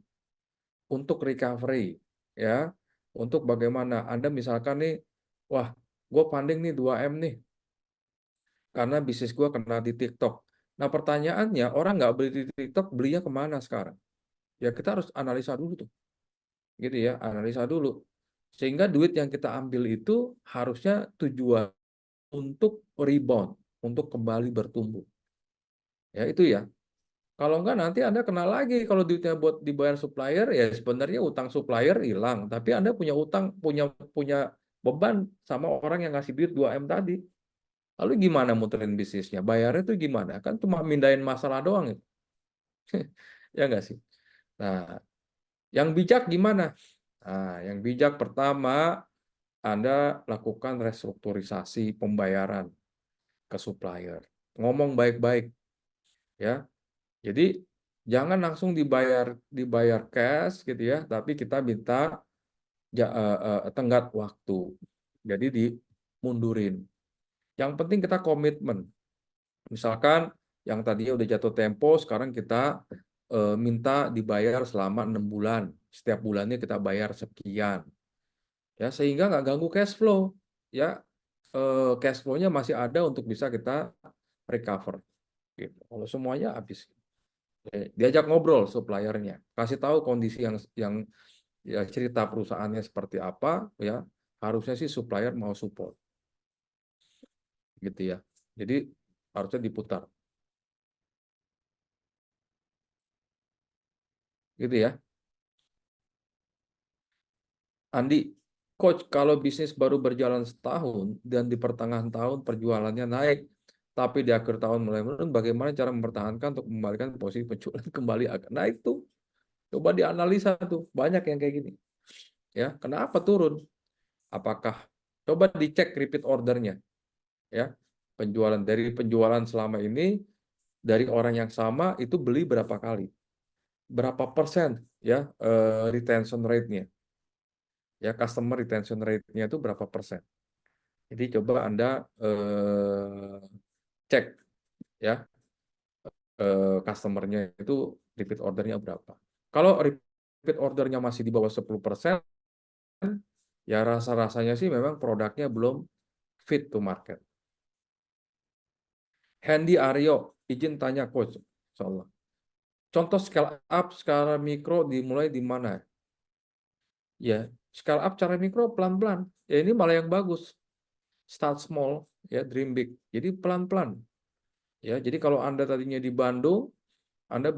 untuk recovery, ya. Untuk bagaimana Anda misalkan nih, wah, gue funding nih 2M nih, karena bisnis gue kena di TikTok. Nah, pertanyaannya, orang nggak beli di TikTok, belinya kemana sekarang? Ya, kita harus analisa dulu tuh. Gitu ya, analisa dulu. Sehingga duit yang kita ambil itu harusnya tujuan untuk rebound, untuk kembali bertumbuh. Ya, itu ya. Kalau enggak nanti Anda kena lagi kalau duitnya buat dibayar supplier, ya sebenarnya utang supplier hilang, tapi Anda punya utang, punya punya beban sama orang yang ngasih duit 2M tadi. Lalu gimana muterin bisnisnya? Bayarnya itu gimana? Kan cuma mindahin masalah doang ya. Ya enggak sih? Nah, yang bijak gimana? Nah, yang bijak pertama, Anda lakukan restrukturisasi pembayaran ke supplier. Ngomong baik-baik, ya. Jadi jangan langsung dibayar cash gitu ya, tapi kita minta tenggat waktu. Jadi dimundurin. Yang penting kita komitmen. Misalkan yang tadinya udah jatuh tempo, sekarang kita minta dibayar selama 6 bulan. Setiap bulannya kita bayar sekian. Ya, sehingga nggak ganggu cash flow. Ya, cash flow-nya masih ada untuk bisa kita recover. Gitu. Kalau semuanya habis. Diajak ngobrol suppliernya, kasih tahu kondisi yang ya, cerita perusahaannya seperti apa, ya harusnya sih supplier mau support, gitu ya. Jadi harusnya diputar, gitu ya. Andi, coach, kalau bisnis baru berjalan setahun dan di pertengahan tahun perjualannya naik, tapi di akhir tahun mulai menurun, bagaimana cara mempertahankan untuk membalikan posisi penjualan kembali agak naik tuh? Coba dianalisa tuh, banyak yang kayak gini. Ya, kenapa turun? Apakah coba dicek repeat ordernya, ya, penjualan selama ini dari orang yang sama itu beli berapa kali, berapa persen ya, retention rate-nya, ya, customer retention rate-nya itu berapa persen. Jadi coba Anda cek ya, customer-nya itu repeat ordernya berapa. Kalau repeat ordernya masih di bawah 10%, ya rasa-rasanya sih memang produknya belum fit to market. Hendy Aryo, izin tanya coach, insyaallah. Contoh scale up, skala mikro dimulai di mana? Ya, scale up cara mikro pelan-pelan. Ya ini malah yang bagus. Start small, ya dream big. Jadi pelan-pelan. Ya, jadi kalau Anda tadinya di Bandung, Anda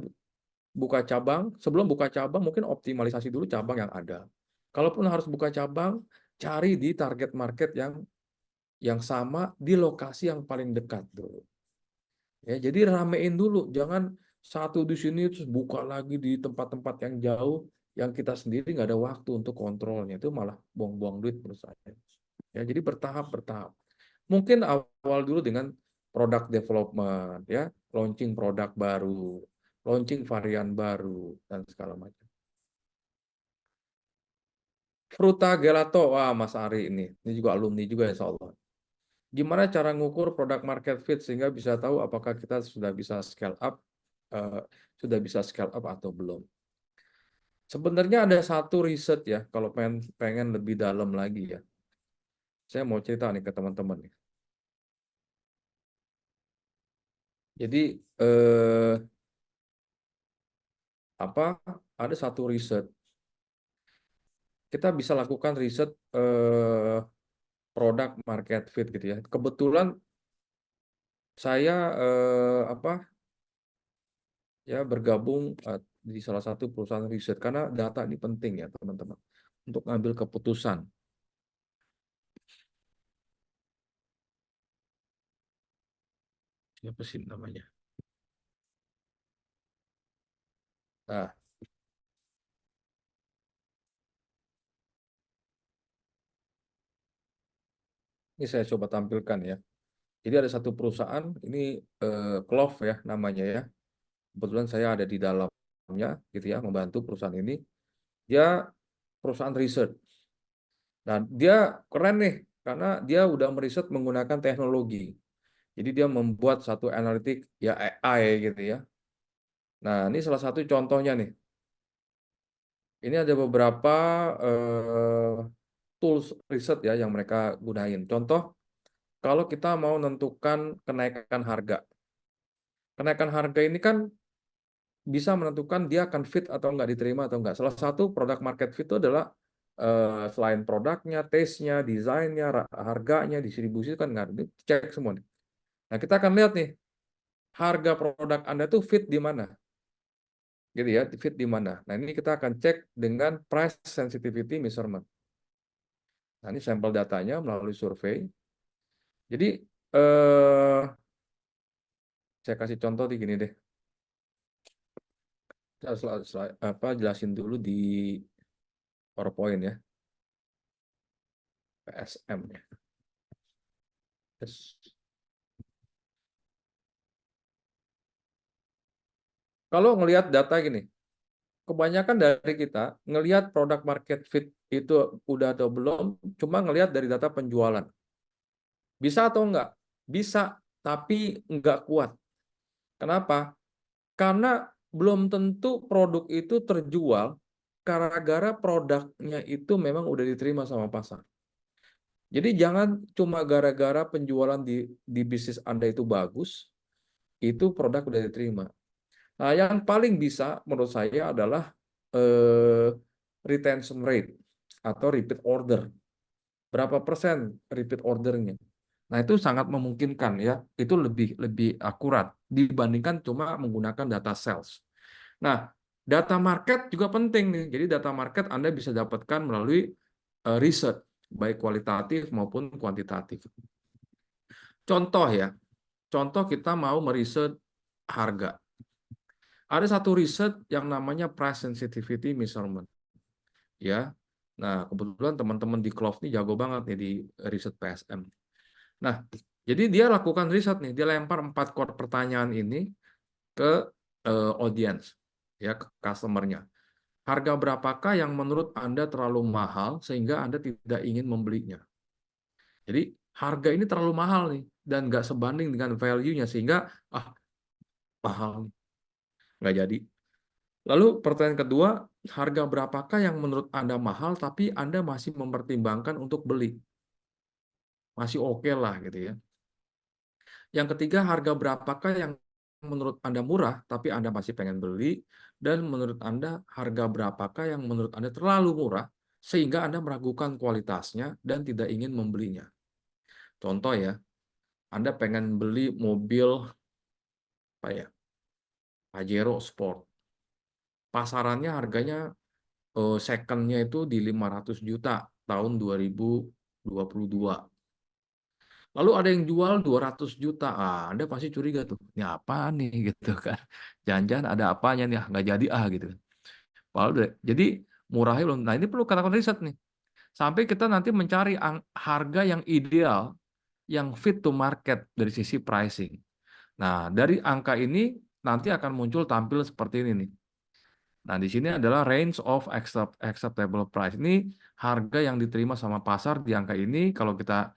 buka cabang, sebelum buka cabang mungkin optimalisasi dulu cabang yang ada. Kalaupun harus buka cabang, cari di target market yang sama di lokasi yang paling dekat dulu. Ya, jadi ramein dulu, jangan satu di sini terus buka lagi di tempat-tempat yang jauh yang kita sendiri nggak ada waktu untuk kontrolnya, itu malah buang-buang duit menurut saya. Ya, jadi bertahap-bertahap. Mungkin awal dulu dengan product development, ya, launching produk baru, launching varian baru dan segala macam. Fruta Gelato, wah Mas Ari ini juga alumni juga insya Allah. Gimana cara ngukur produk market fit sehingga bisa tahu apakah kita sudah bisa scale up, eh, atau belum? Sebenarnya ada satu riset ya, kalau pengen lebih dalam lagi ya. Saya mau cerita nih ke teman-teman nih. Jadi ada satu riset, kita bisa lakukan riset produk market fit gitu ya. Kebetulan saya apa ya bergabung di salah satu perusahaan riset karena data ini penting ya teman-teman untuk ngambil keputusan. Apa sih namanya? Nah, ini saya coba tampilkan ya. Jadi ada satu perusahaan ini Clove ya namanya ya. Kebetulan saya ada di dalamnya gitu ya, membantu perusahaan ini. Dia perusahaan riset. Dan dia keren nih karena dia udah meriset menggunakan teknologi. Jadi dia membuat satu analitik ya AI gitu ya. Nah, ini salah satu contohnya nih. Ini ada beberapa tools riset ya yang mereka gunain. Contoh, kalau kita mau menentukan kenaikan harga. Kenaikan harga ini kan bisa menentukan dia akan fit atau enggak, diterima atau enggak. Salah satu produk market fit itu adalah selain produknya, taste-nya, desainnya, harganya, distribusi kan nggak cek semua nih. Nah, kita akan lihat nih harga produk Anda tuh fit di mana. Gitu ya, fit di mana. Nah, ini kita akan cek dengan price sensitivity measurement. Nah, ini sampel datanya melalui survei. Jadi saya kasih contoh di gini deh. Jelasin dulu di PowerPoint ya, PSM ya. Yes. Kalau ngelihat data gini, kebanyakan dari kita ngelihat produk market fit itu udah atau belum, cuma ngelihat dari data penjualan. Bisa atau enggak? Bisa, tapi enggak kuat. Kenapa? Karena belum tentu produk itu terjual gara-gara produknya itu memang udah diterima sama pasar. Jadi jangan cuma gara-gara penjualan di bisnis Anda itu bagus, itu produk udah diterima. Nah, yang paling bisa menurut saya adalah eh, retention rate atau repeat order. Berapa persen repeat ordernya? Nah, itu sangat memungkinkan ya. Itu lebih lebih akurat dibandingkan cuma menggunakan data sales. Nah, data market juga penting nih. Jadi data market Anda bisa dapatkan melalui riset, baik kualitatif maupun kuantitatif. Contoh ya, contoh kita mau meriset harga. Ada satu riset yang namanya price sensitivity measurement. Ya, nah kebetulan teman-teman di Clove ini jago banget nih di riset PSM. Nah, jadi dia lakukan riset nih, dia lempar 4 core pertanyaan ini ke audience, ya ke customer-nya. Harga berapakah yang menurut Anda terlalu mahal sehingga Anda tidak ingin membelinya? Jadi harga ini terlalu mahal nih dan nggak sebanding dengan value-nya sehingga mahal nih, nggak jadi. Lalu pertanyaan kedua, harga berapakah yang menurut Anda mahal tapi Anda masih mempertimbangkan untuk beli? Masih oke lah gitu ya. Yang ketiga, harga berapakah yang menurut Anda murah, tapi Anda masih pengen beli, dan menurut Anda harga berapakah yang menurut Anda terlalu murah, sehingga Anda meragukan kualitasnya dan tidak ingin membelinya. Contoh ya, Anda pengen beli mobil apa ya, Pajero Sport. Pasarannya harganya second-nya itu di 500 juta tahun 2022. Lalu ada yang jual 200 juta. Anda pasti curiga tuh. Ini apa nih gitu kan. Jangan-jangan ada apanya nih, nggak jadi gitu. Jadi murahnya belum. Nah, ini perlu katakan riset nih. Sampai kita nanti mencari harga yang ideal, yang fit to market dari sisi pricing. Nah, dari angka ini nanti akan muncul tampil seperti ini nih. Nah, di sini adalah range of acceptable price. Ini harga yang diterima sama pasar di angka ini. Kalau kita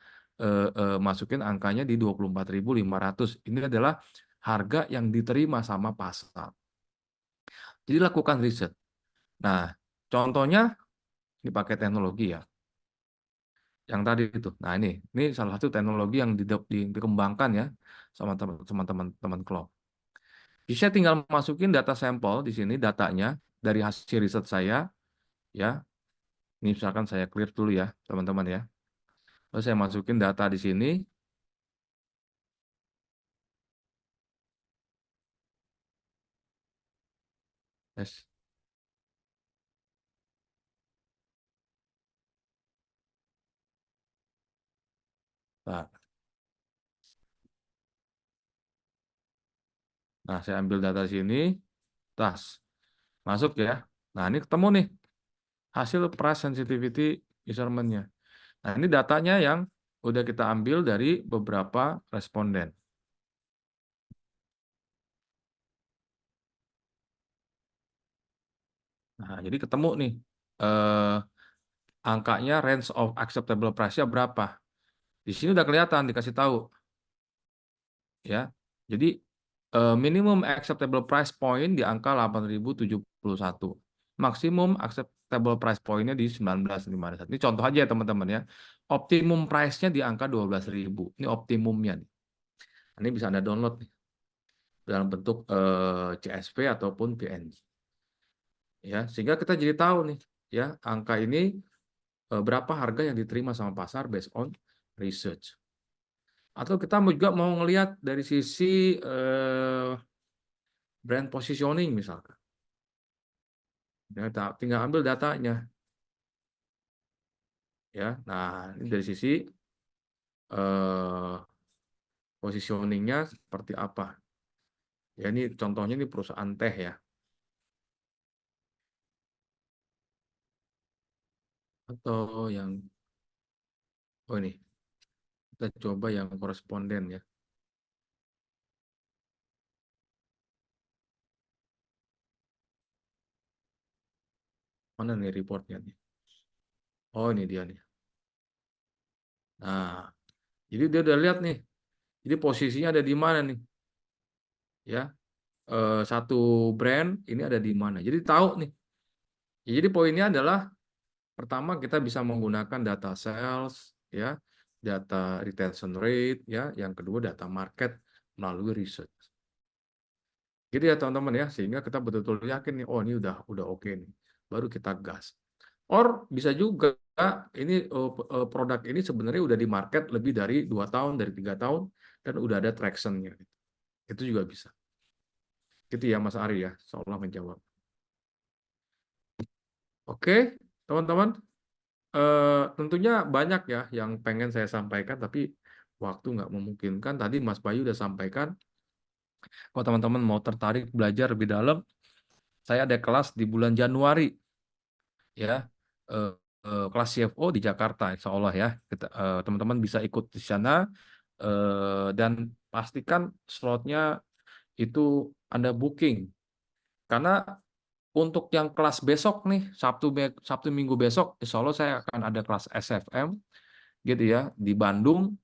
masukin angkanya di 24.500. Ini adalah harga yang diterima sama pasar. Jadi lakukan riset. Nah, contohnya dipakai teknologi ya. Yang tadi itu. Nah, ini salah satu teknologi yang dikembangkan ya sama teman-teman Cloud. Jadi saya tinggal masukin data sampel di sini, datanya dari hasil riset saya ya. Ini misalkan saya clear dulu ya, teman-teman ya. Lalu saya masukin data di sini. Yes. Nah, saya ambil data sini, tas masuk ya. Nah, ini ketemu nih hasil price sensitivity measurement-nya. Nah, ini datanya yang udah kita ambil dari beberapa responden. Nah, jadi ketemu nih eh, angkanya range of acceptable price-nya berapa. Di sini udah kelihatan dikasih tahu ya. Jadi minimum acceptable price point di angka 8.071. Maksimum acceptable price point-nya di 19.501. Ini contoh aja ya teman-teman ya. Optimum price-nya di angka 12.000. Ini optimumnya nih. Ini bisa Anda download nih dalam bentuk CSV ataupun PNG. Ya, sehingga kita jadi tahu nih ya, angka ini berapa harga yang diterima sama pasar based on research. Atau kita juga mau ngelihat dari sisi brand positioning misalkan. Ya, tinggal ambil datanya. Ya, nah ini dari sisi positioningnya seperti apa. Ya, ini contohnya ini perusahaan teh ya. Atau yang, oh ini, kita coba yang koresponden ya. Mana nih reportnya nih? Oh ini dia nih. Nah, jadi dia udah lihat nih. Jadi posisinya ada di mana nih? Ya, satu brand ini ada di mana? Jadi tahu nih. Ya, jadi poinnya adalah pertama kita bisa menggunakan data sales, ya, data retention rate, ya. Yang kedua data market melalui research. Gitu ya teman-teman ya, sehingga kita betul-betul yakin nih, oh ini udah oke nih, baru kita gas. Or bisa juga ini produk ini sebenarnya udah di market lebih dari 2 tahun, dari 3 tahun, dan udah ada traction-nya. Itu juga bisa. Gitu ya Mas Ari ya, seolah menjawab. Oke, teman-teman. Tentunya banyak ya yang pengen saya sampaikan, tapi waktu nggak memungkinkan. Tadi Mas Bayu udah sampaikan, kalau teman-teman mau tertarik belajar lebih dalam, saya ada kelas di bulan Januari, ya, eh, kelas CFO di Jakarta, insya Allah ya. Teman-teman bisa ikut di sana, dan pastikan slotnya itu Anda booking. Karena untuk yang kelas besok nih, Sabtu Minggu besok, insya Allah saya akan ada kelas SFM, gitu ya, di Bandung.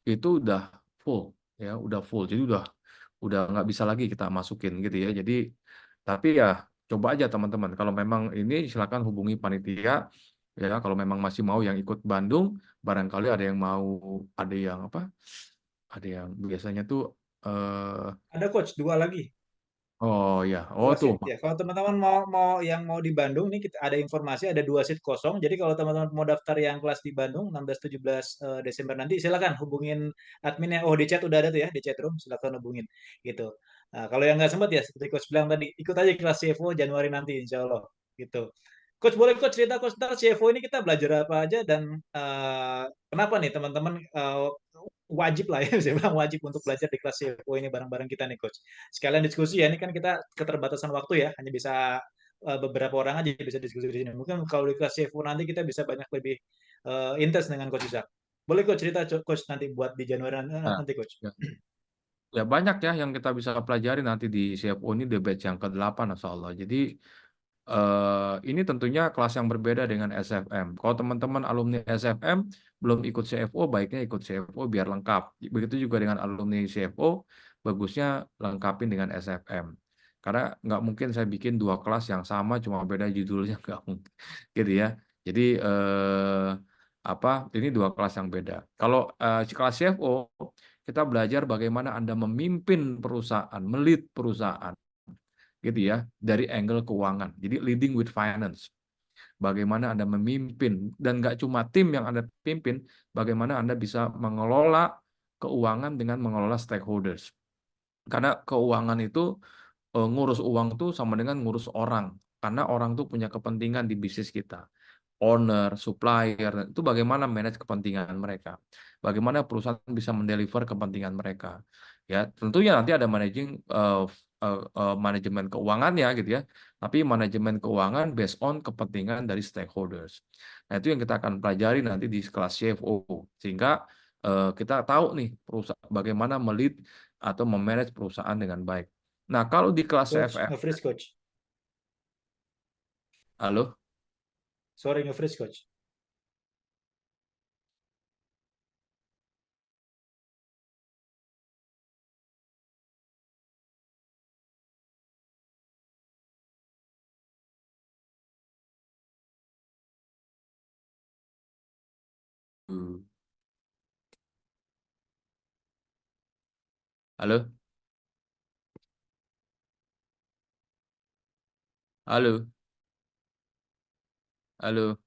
Itu udah full ya, udah full, jadi udah nggak bisa lagi kita masukin gitu ya. Jadi tapi ya coba aja teman-teman, kalau memang ini silakan hubungi panitia ya. Kalau memang masih mau yang ikut Bandung, barangkali ada yang mau, ada yang apa, ada yang biasanya tuh Ada coach dua lagi. oh ya, oh Dua tuh seat ya. Kalau teman-teman mau di Bandung nih, kita ada informasi ada dua seat kosong. Jadi kalau teman-teman mau daftar yang kelas di Bandung 16-17 Desember nanti, silakan hubungin adminnya. Oh, di chat udah ada tuh ya, di chat room, silakan hubungin gitu. Nah, kalau yang nggak sempat ya seperti coach bilang tadi, ikut aja kelas CFO Januari nanti insya Allah gitu. Coach, boleh coach cerita coach tentang CFO ini kita belajar apa aja dan kenapa nih teman-teman wajib lah ya, saya bilang wajib untuk belajar di kelas CFO ini bareng-bareng kita nih coach. Sekalian diskusi ya, ini kan kita keterbatasan waktu ya, hanya bisa beberapa orang aja bisa diskusi di sini. Mungkin kalau di kelas CFO nanti kita bisa banyak lebih intens dengan coach Isak. Boleh coach cerita coach nanti buat di Januari nah, nanti coach. ya. Ya banyak ya yang kita bisa pelajari nanti di CFO ini, the batch yang ke-8 Insya Allah. Jadi ini tentunya kelas yang berbeda dengan SFM. Kalau teman-teman alumni SFM belum ikut CFO, baiknya ikut CFO biar lengkap. Begitu juga dengan alumni CFO, bagusnya lengkapin dengan SFM. Karena nggak mungkin saya bikin dua kelas yang sama, cuma beda judulnya, nggak mungkin. Gitu ya. Jadi ini dua kelas yang beda. Kalau kelas CFO, kita belajar bagaimana Anda memimpin perusahaan, melit perusahaan, gitu ya, dari angle keuangan. Jadi leading with finance. Bagaimana Anda memimpin, dan nggak cuma tim yang Anda pimpin, bagaimana Anda bisa mengelola keuangan dengan mengelola stakeholders. Karena keuangan itu ngurus uang tuh sama dengan ngurus orang, karena orang tuh punya kepentingan di bisnis kita. Owner, supplier, itu bagaimana manage kepentingan mereka. Bagaimana perusahaan bisa mendeliver kepentingan mereka. Ya, tentunya nanti ada manajemen keuangannya gitu ya. Tapi manajemen keuangan based on kepentingan dari stakeholders. Nah, itu yang kita akan pelajari nanti di kelas CFO. Sehingga kita tahu nih bagaimana melead atau memanage perusahaan dengan baik. Nah, kalau di kelas Coach, CFM, nge-freeze coach. halo? Sorry, nge-freeze coach. Hmm. Halo? Halo? Halo?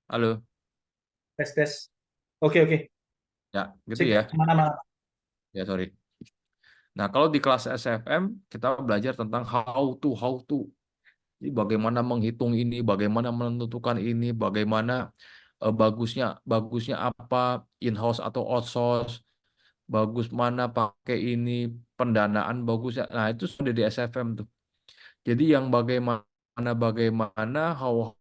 Halo? Tes, tes. Oke, oke. Ya, gitu Sip, ya. mana-mana. Ya, sorry. Nah, kalau di kelas SFM, kita belajar tentang how to. Jadi bagaimana menghitung ini, bagaimana menentukan ini, bagaimana bagusnya bagusnya apa, in-house atau outsource, bagus mana pakai ini, pendanaan bagusnya. Nah, itu sudah di SFM tuh. Jadi yang bagaimana bagaimana how,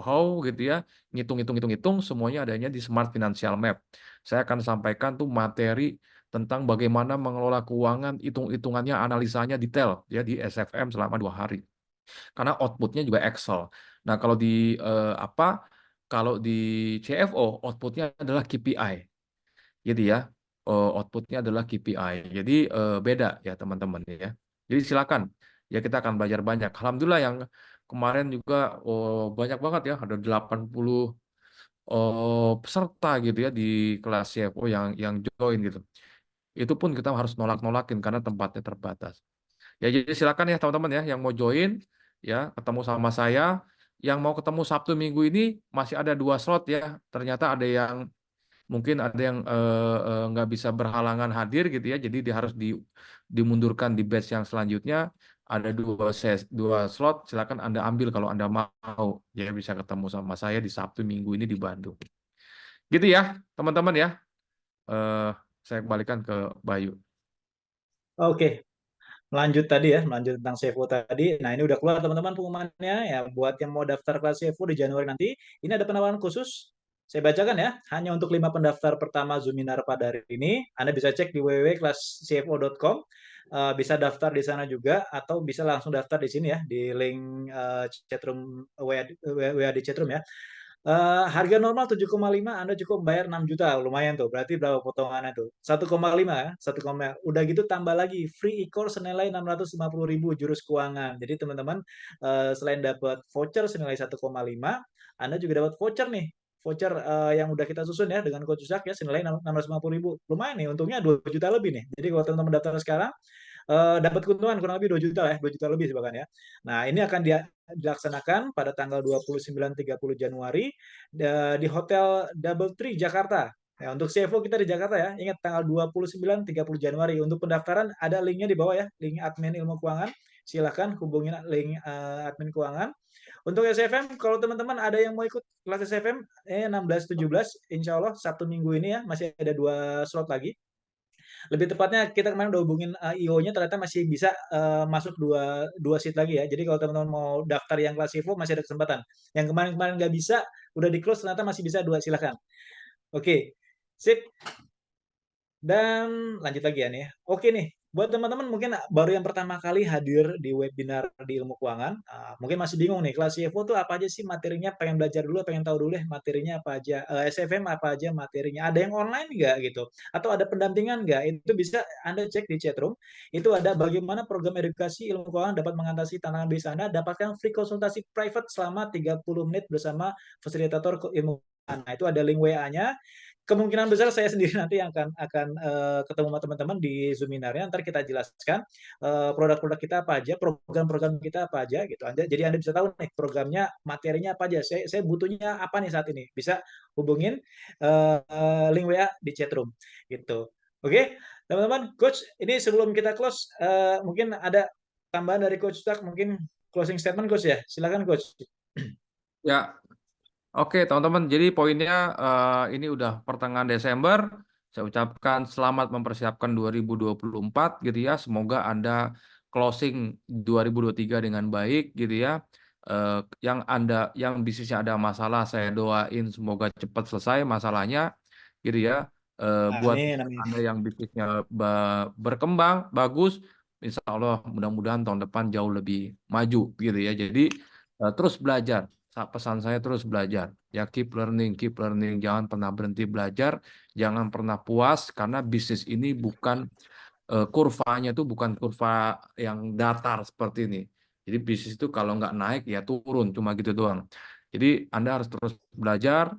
how gitu ya, ngitung semuanya adanya di Smart Financial Map. Saya akan sampaikan tuh materi tentang bagaimana mengelola keuangan, hitung-hitungannya, analisanya detail ya di SFM selama 2 hari. Karena outputnya juga Excel. Nah, kalau di apa? Kalau di CFO outputnya adalah KPI. Jadi ya, outputnya adalah KPI. Jadi beda ya teman-teman ya. Jadi silakan ya, kita akan belajar banyak. Alhamdulillah yang kemarin juga banyak banget ya, ada 80 peserta gitu ya di kelas CFO yang join gitu. Itu pun kita harus nolak-nolakin karena tempatnya terbatas. Ya, jadi silakan ya teman-teman ya yang mau join ya, ketemu sama saya. Yang mau ketemu Sabtu Minggu ini masih ada 2 slot ya. Ternyata ada yang mungkin ada yang nggak bisa berhalangan hadir gitu ya, jadi dia harus dimundurkan di batch yang selanjutnya. Ada 2 slot, silakan Anda ambil kalau Anda mau, ya bisa ketemu sama saya di Sabtu Minggu ini di Bandung. Gitu ya, teman-teman ya. Eh, saya kembalikan ke Bayu. Oke, melanjut tadi ya, melanjut tentang CFO tadi. Nah, ini udah keluar teman-teman pengumumannya ya. Buat yang mau daftar kelas CFO di Januari nanti, ini ada penawaran khusus. Saya bacakan ya, hanya untuk 5 pendaftar pertama Zoominar pada hari ini. Anda bisa cek di www.kelascfo.com. Bisa daftar di sana juga, atau bisa langsung daftar di sini ya, di link chatroom WA di chatroom ya. Harga normal 7,5, Anda cukup bayar 6 juta, lumayan tuh. Berarti berapa potongannya tuh? 1,5 ya, 1, udah gitu tambah lagi free e-course senilai 650.000 jurus keuangan. Jadi teman-teman selain dapat voucher senilai 1,5, Anda juga dapat voucher nih. Voucher yang udah kita susun ya dengan Coach Zak ya senilai 650.000. Lumayan nih, untungnya 2 juta lebih nih. Jadi kalau teman-teman daftar sekarang dapat keuntungan kurang lebih 2 juta ya, 2 juta lebih bahkan ya. Nah, ini akan dilaksanakan pada tanggal 29-30 Januari di Hotel Double Tree Jakarta. Ya, untuk CFO kita di Jakarta ya. Ingat tanggal 29-30 Januari. Untuk pendaftaran ada linknya di bawah ya, link admin ilmu keuangan. Silakan hubungi link admin keuangan. Untuk SFM, kalau teman-teman ada yang mau ikut kelas SFM 16-17, insya Allah Sabtu Minggu ini ya, masih ada 2 slot lagi. Lebih tepatnya kita kemarin udah hubungin IO-nya, ternyata masih bisa masuk dua seat lagi ya. Jadi kalau teman-teman mau daftar yang kelas Evo masih ada kesempatan. Yang kemarin-kemarin nggak bisa, udah di close ternyata masih bisa 2, silakan. Oke, sip. Dan lanjut lagi ya nih ya. Oke nih, buat teman-teman mungkin baru yang pertama kali hadir di webinar di ilmu keuangan, mungkin masih bingung nih, kelas CFO tuh apa aja sih materinya, pengen belajar dulu, pengen tahu dulu deh materinya apa aja, SFM apa aja materinya, ada yang online nggak gitu, atau ada pendampingan nggak, itu bisa Anda cek di chatroom, itu ada bagaimana program edukasi ilmu keuangan dapat mengatasi tantangan bisnis Anda, dapatkan free konsultasi private selama 30 menit bersama fasilitator ilmu keuangan. Nah, itu ada link WA-nya. Kemungkinan besar saya sendiri nanti yang akan ketemu sama teman-teman di Zoominarnya. Ntar kita jelaskan produk-produk kita apa aja, program-program kita apa aja gitu. Jadi Anda bisa tahu nih programnya, materinya apa aja. Saya butuhnya apa nih saat ini. Bisa hubungin link WA di chatroom gitu. Oke, Teman-teman, Coach, ini sebelum kita close, mungkin ada tambahan dari Coach Tak, mungkin closing statement, Coach ya. Silakan, Coach. Ya, oke teman-teman. Jadi poinnya ini udah pertengahan Desember. Saya ucapkan selamat mempersiapkan 2024 gitu ya. Semoga Anda closing 2023 dengan baik gitu ya. Yang bisnisnya ada masalah, saya doain semoga cepat selesai masalahnya gitu ya. Buat Amin, amin. Anda yang bisnisnya berkembang bagus, Insya Allah mudah-mudahan tahun depan jauh lebih maju gitu ya. Jadi terus belajar. Pesan saya terus belajar. Ya keep learning, jangan pernah berhenti belajar, jangan pernah puas karena bisnis ini bukan kurvanya itu bukan kurva yang datar seperti ini. Jadi bisnis itu kalau nggak naik ya turun, cuma gitu doang. Jadi Anda harus terus belajar,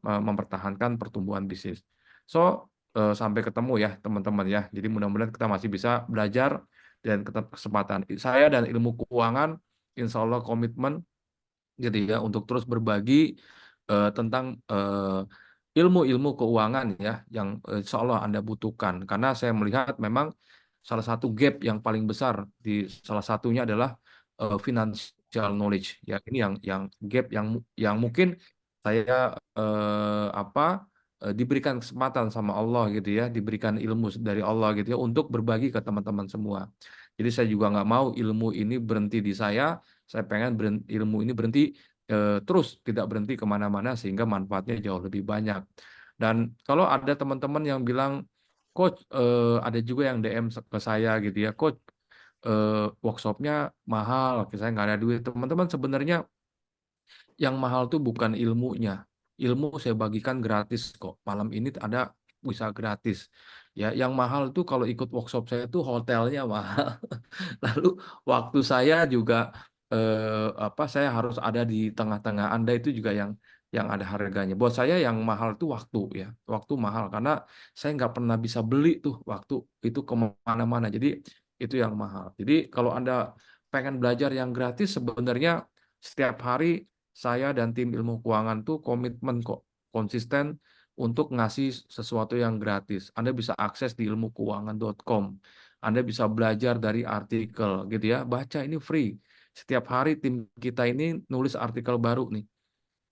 mempertahankan pertumbuhan bisnis. So, sampai ketemu ya teman-teman ya. Jadi mudah-mudahan kita masih bisa belajar dan kesempatan. Saya dan ilmu keuangan, insya Allah komitmen gitu ya untuk terus berbagi tentang ilmu-ilmu keuangan ya yang insya Allah Anda butuhkan karena saya melihat memang salah satu gap yang paling besar di salah satunya adalah financial knowledge ya ini yang gap yang mungkin saya diberikan kesempatan sama Allah gitu ya diberikan ilmu dari Allah gitu ya untuk berbagi ke teman-teman semua. Jadi saya juga nggak mau ilmu ini berhenti di saya pengen ilmu ini berhenti terus tidak berhenti kemana-mana sehingga manfaatnya jauh lebih banyak. Dan kalau ada teman-teman yang bilang, Coach, ada juga yang DM ke saya gitu ya, Coach, workshopnya mahal, saya nggak ada duit. Teman-teman sebenarnya yang mahal tuh bukan ilmunya. Ilmu saya bagikan gratis kok. Malam ini ada bisa gratis. Ya, yang mahal tuh kalau ikut workshop saya tuh hotelnya mahal. Lalu waktu saya juga saya harus ada di tengah-tengah Anda itu juga yang ada harganya. Buat saya yang mahal itu waktu ya, waktu mahal karena saya nggak pernah bisa beli tuh waktu itu kemana-mana. Jadi itu yang mahal. Jadi kalau Anda pengen belajar yang gratis sebenarnya setiap hari saya dan tim ilmu keuangan tuh komitmen kok konsisten untuk ngasih sesuatu yang gratis. Anda bisa akses di ilmukeuangan.com. Anda bisa belajar dari artikel gitu ya. Baca ini free. Setiap hari tim kita ini nulis artikel baru nih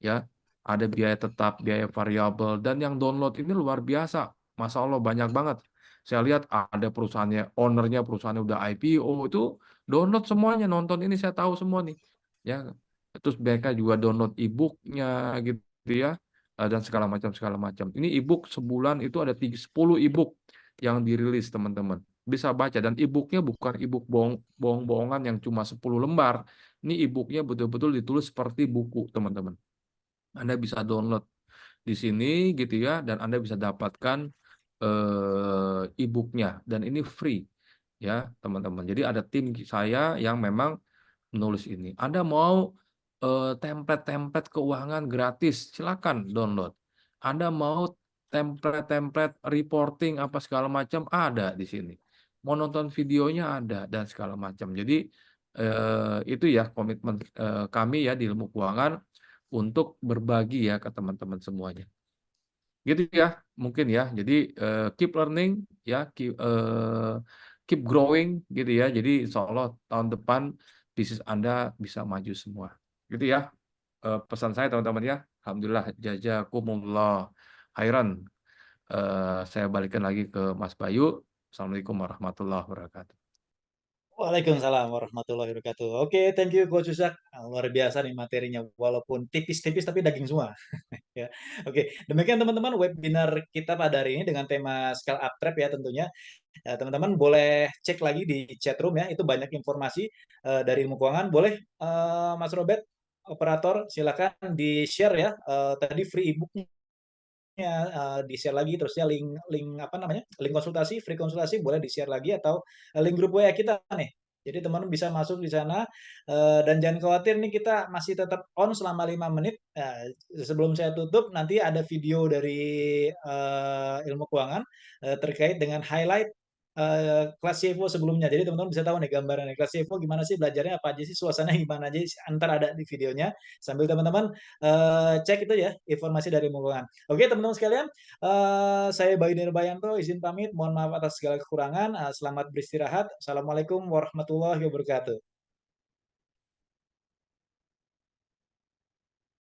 ya. Ada biaya tetap, biaya variabel dan yang download ini luar biasa. Masya Allah banyak banget. Saya lihat ada perusahaannya, ownernya perusahaannya udah IPO itu download semuanya, nonton ini saya tahu semua nih. Ya. Terus mereka juga download e-booknya gitu ya. Dan segala macam. Ini e-book sebulan itu ada 10 e-book yang dirilis teman-teman. Bisa baca dan e-booknya bukan e-book bohong-bohongan yang cuma 10 lembar. Ini e-booknya betul-betul ditulis seperti buku teman-teman. Anda bisa download di sini gitu ya dan Anda bisa dapatkan e-booknya dan ini free ya teman-teman. Jadi ada tim saya yang memang menulis ini. Anda mau template-template keuangan gratis, silakan download. Anda mau template-template reporting apa segala macam ada di sini. Mau nonton videonya ada dan segala macam. Jadi itu ya komitmen kami ya di ilmu keuangan untuk berbagi ya ke teman-teman semuanya. Gitu ya, mungkin ya. Jadi keep learning ya, keep growing gitu ya. Jadi insya Allah tahun depan bisnis Anda bisa maju semua. Gitu ya. Pesan saya teman-teman ya. Alhamdulillah jazakumullah khairan. Saya balikan lagi ke Mas Bayu. Assalamualaikum warahmatullahi wabarakatuh. Waalaikumsalam warahmatullahi wabarakatuh. Oke, thank you Coach Yusak. Luar biasa nih materinya, walaupun tipis-tipis tapi daging semua. Ya. Oke, demikian teman-teman webinar kita pada hari ini dengan tema scale up trap ya tentunya. Teman-teman boleh cek lagi di chat room ya, itu banyak informasi dari ilmu keuangan. Boleh Mas Robert, operator, silakan di-share ya. Tadi free ebooknya di-share lagi terusnya link link apa namanya? Link konsultasi, free konsultasi boleh di-share lagi atau link grup WA kita nih. Jadi teman-teman bisa masuk di sana dan jangan khawatir nih kita masih tetap on selama 5 menit. Sebelum saya tutup nanti ada video dari ilmu keuangan terkait dengan highlight kelas CFO sebelumnya. Jadi teman-teman bisa tahu nih gambarannya kelas CFO gimana sih belajarnya, apa aja sih, suasananya gimana aja sih, entar ada di videonya, sambil teman-teman, cek itu ya, informasi dari Momongan. Oke teman-teman sekalian, saya Bayu Nurbayanto izin pamit, mohon maaf atas segala kekurangan, selamat beristirahat. Assalamualaikum warahmatullahi wabarakatuh.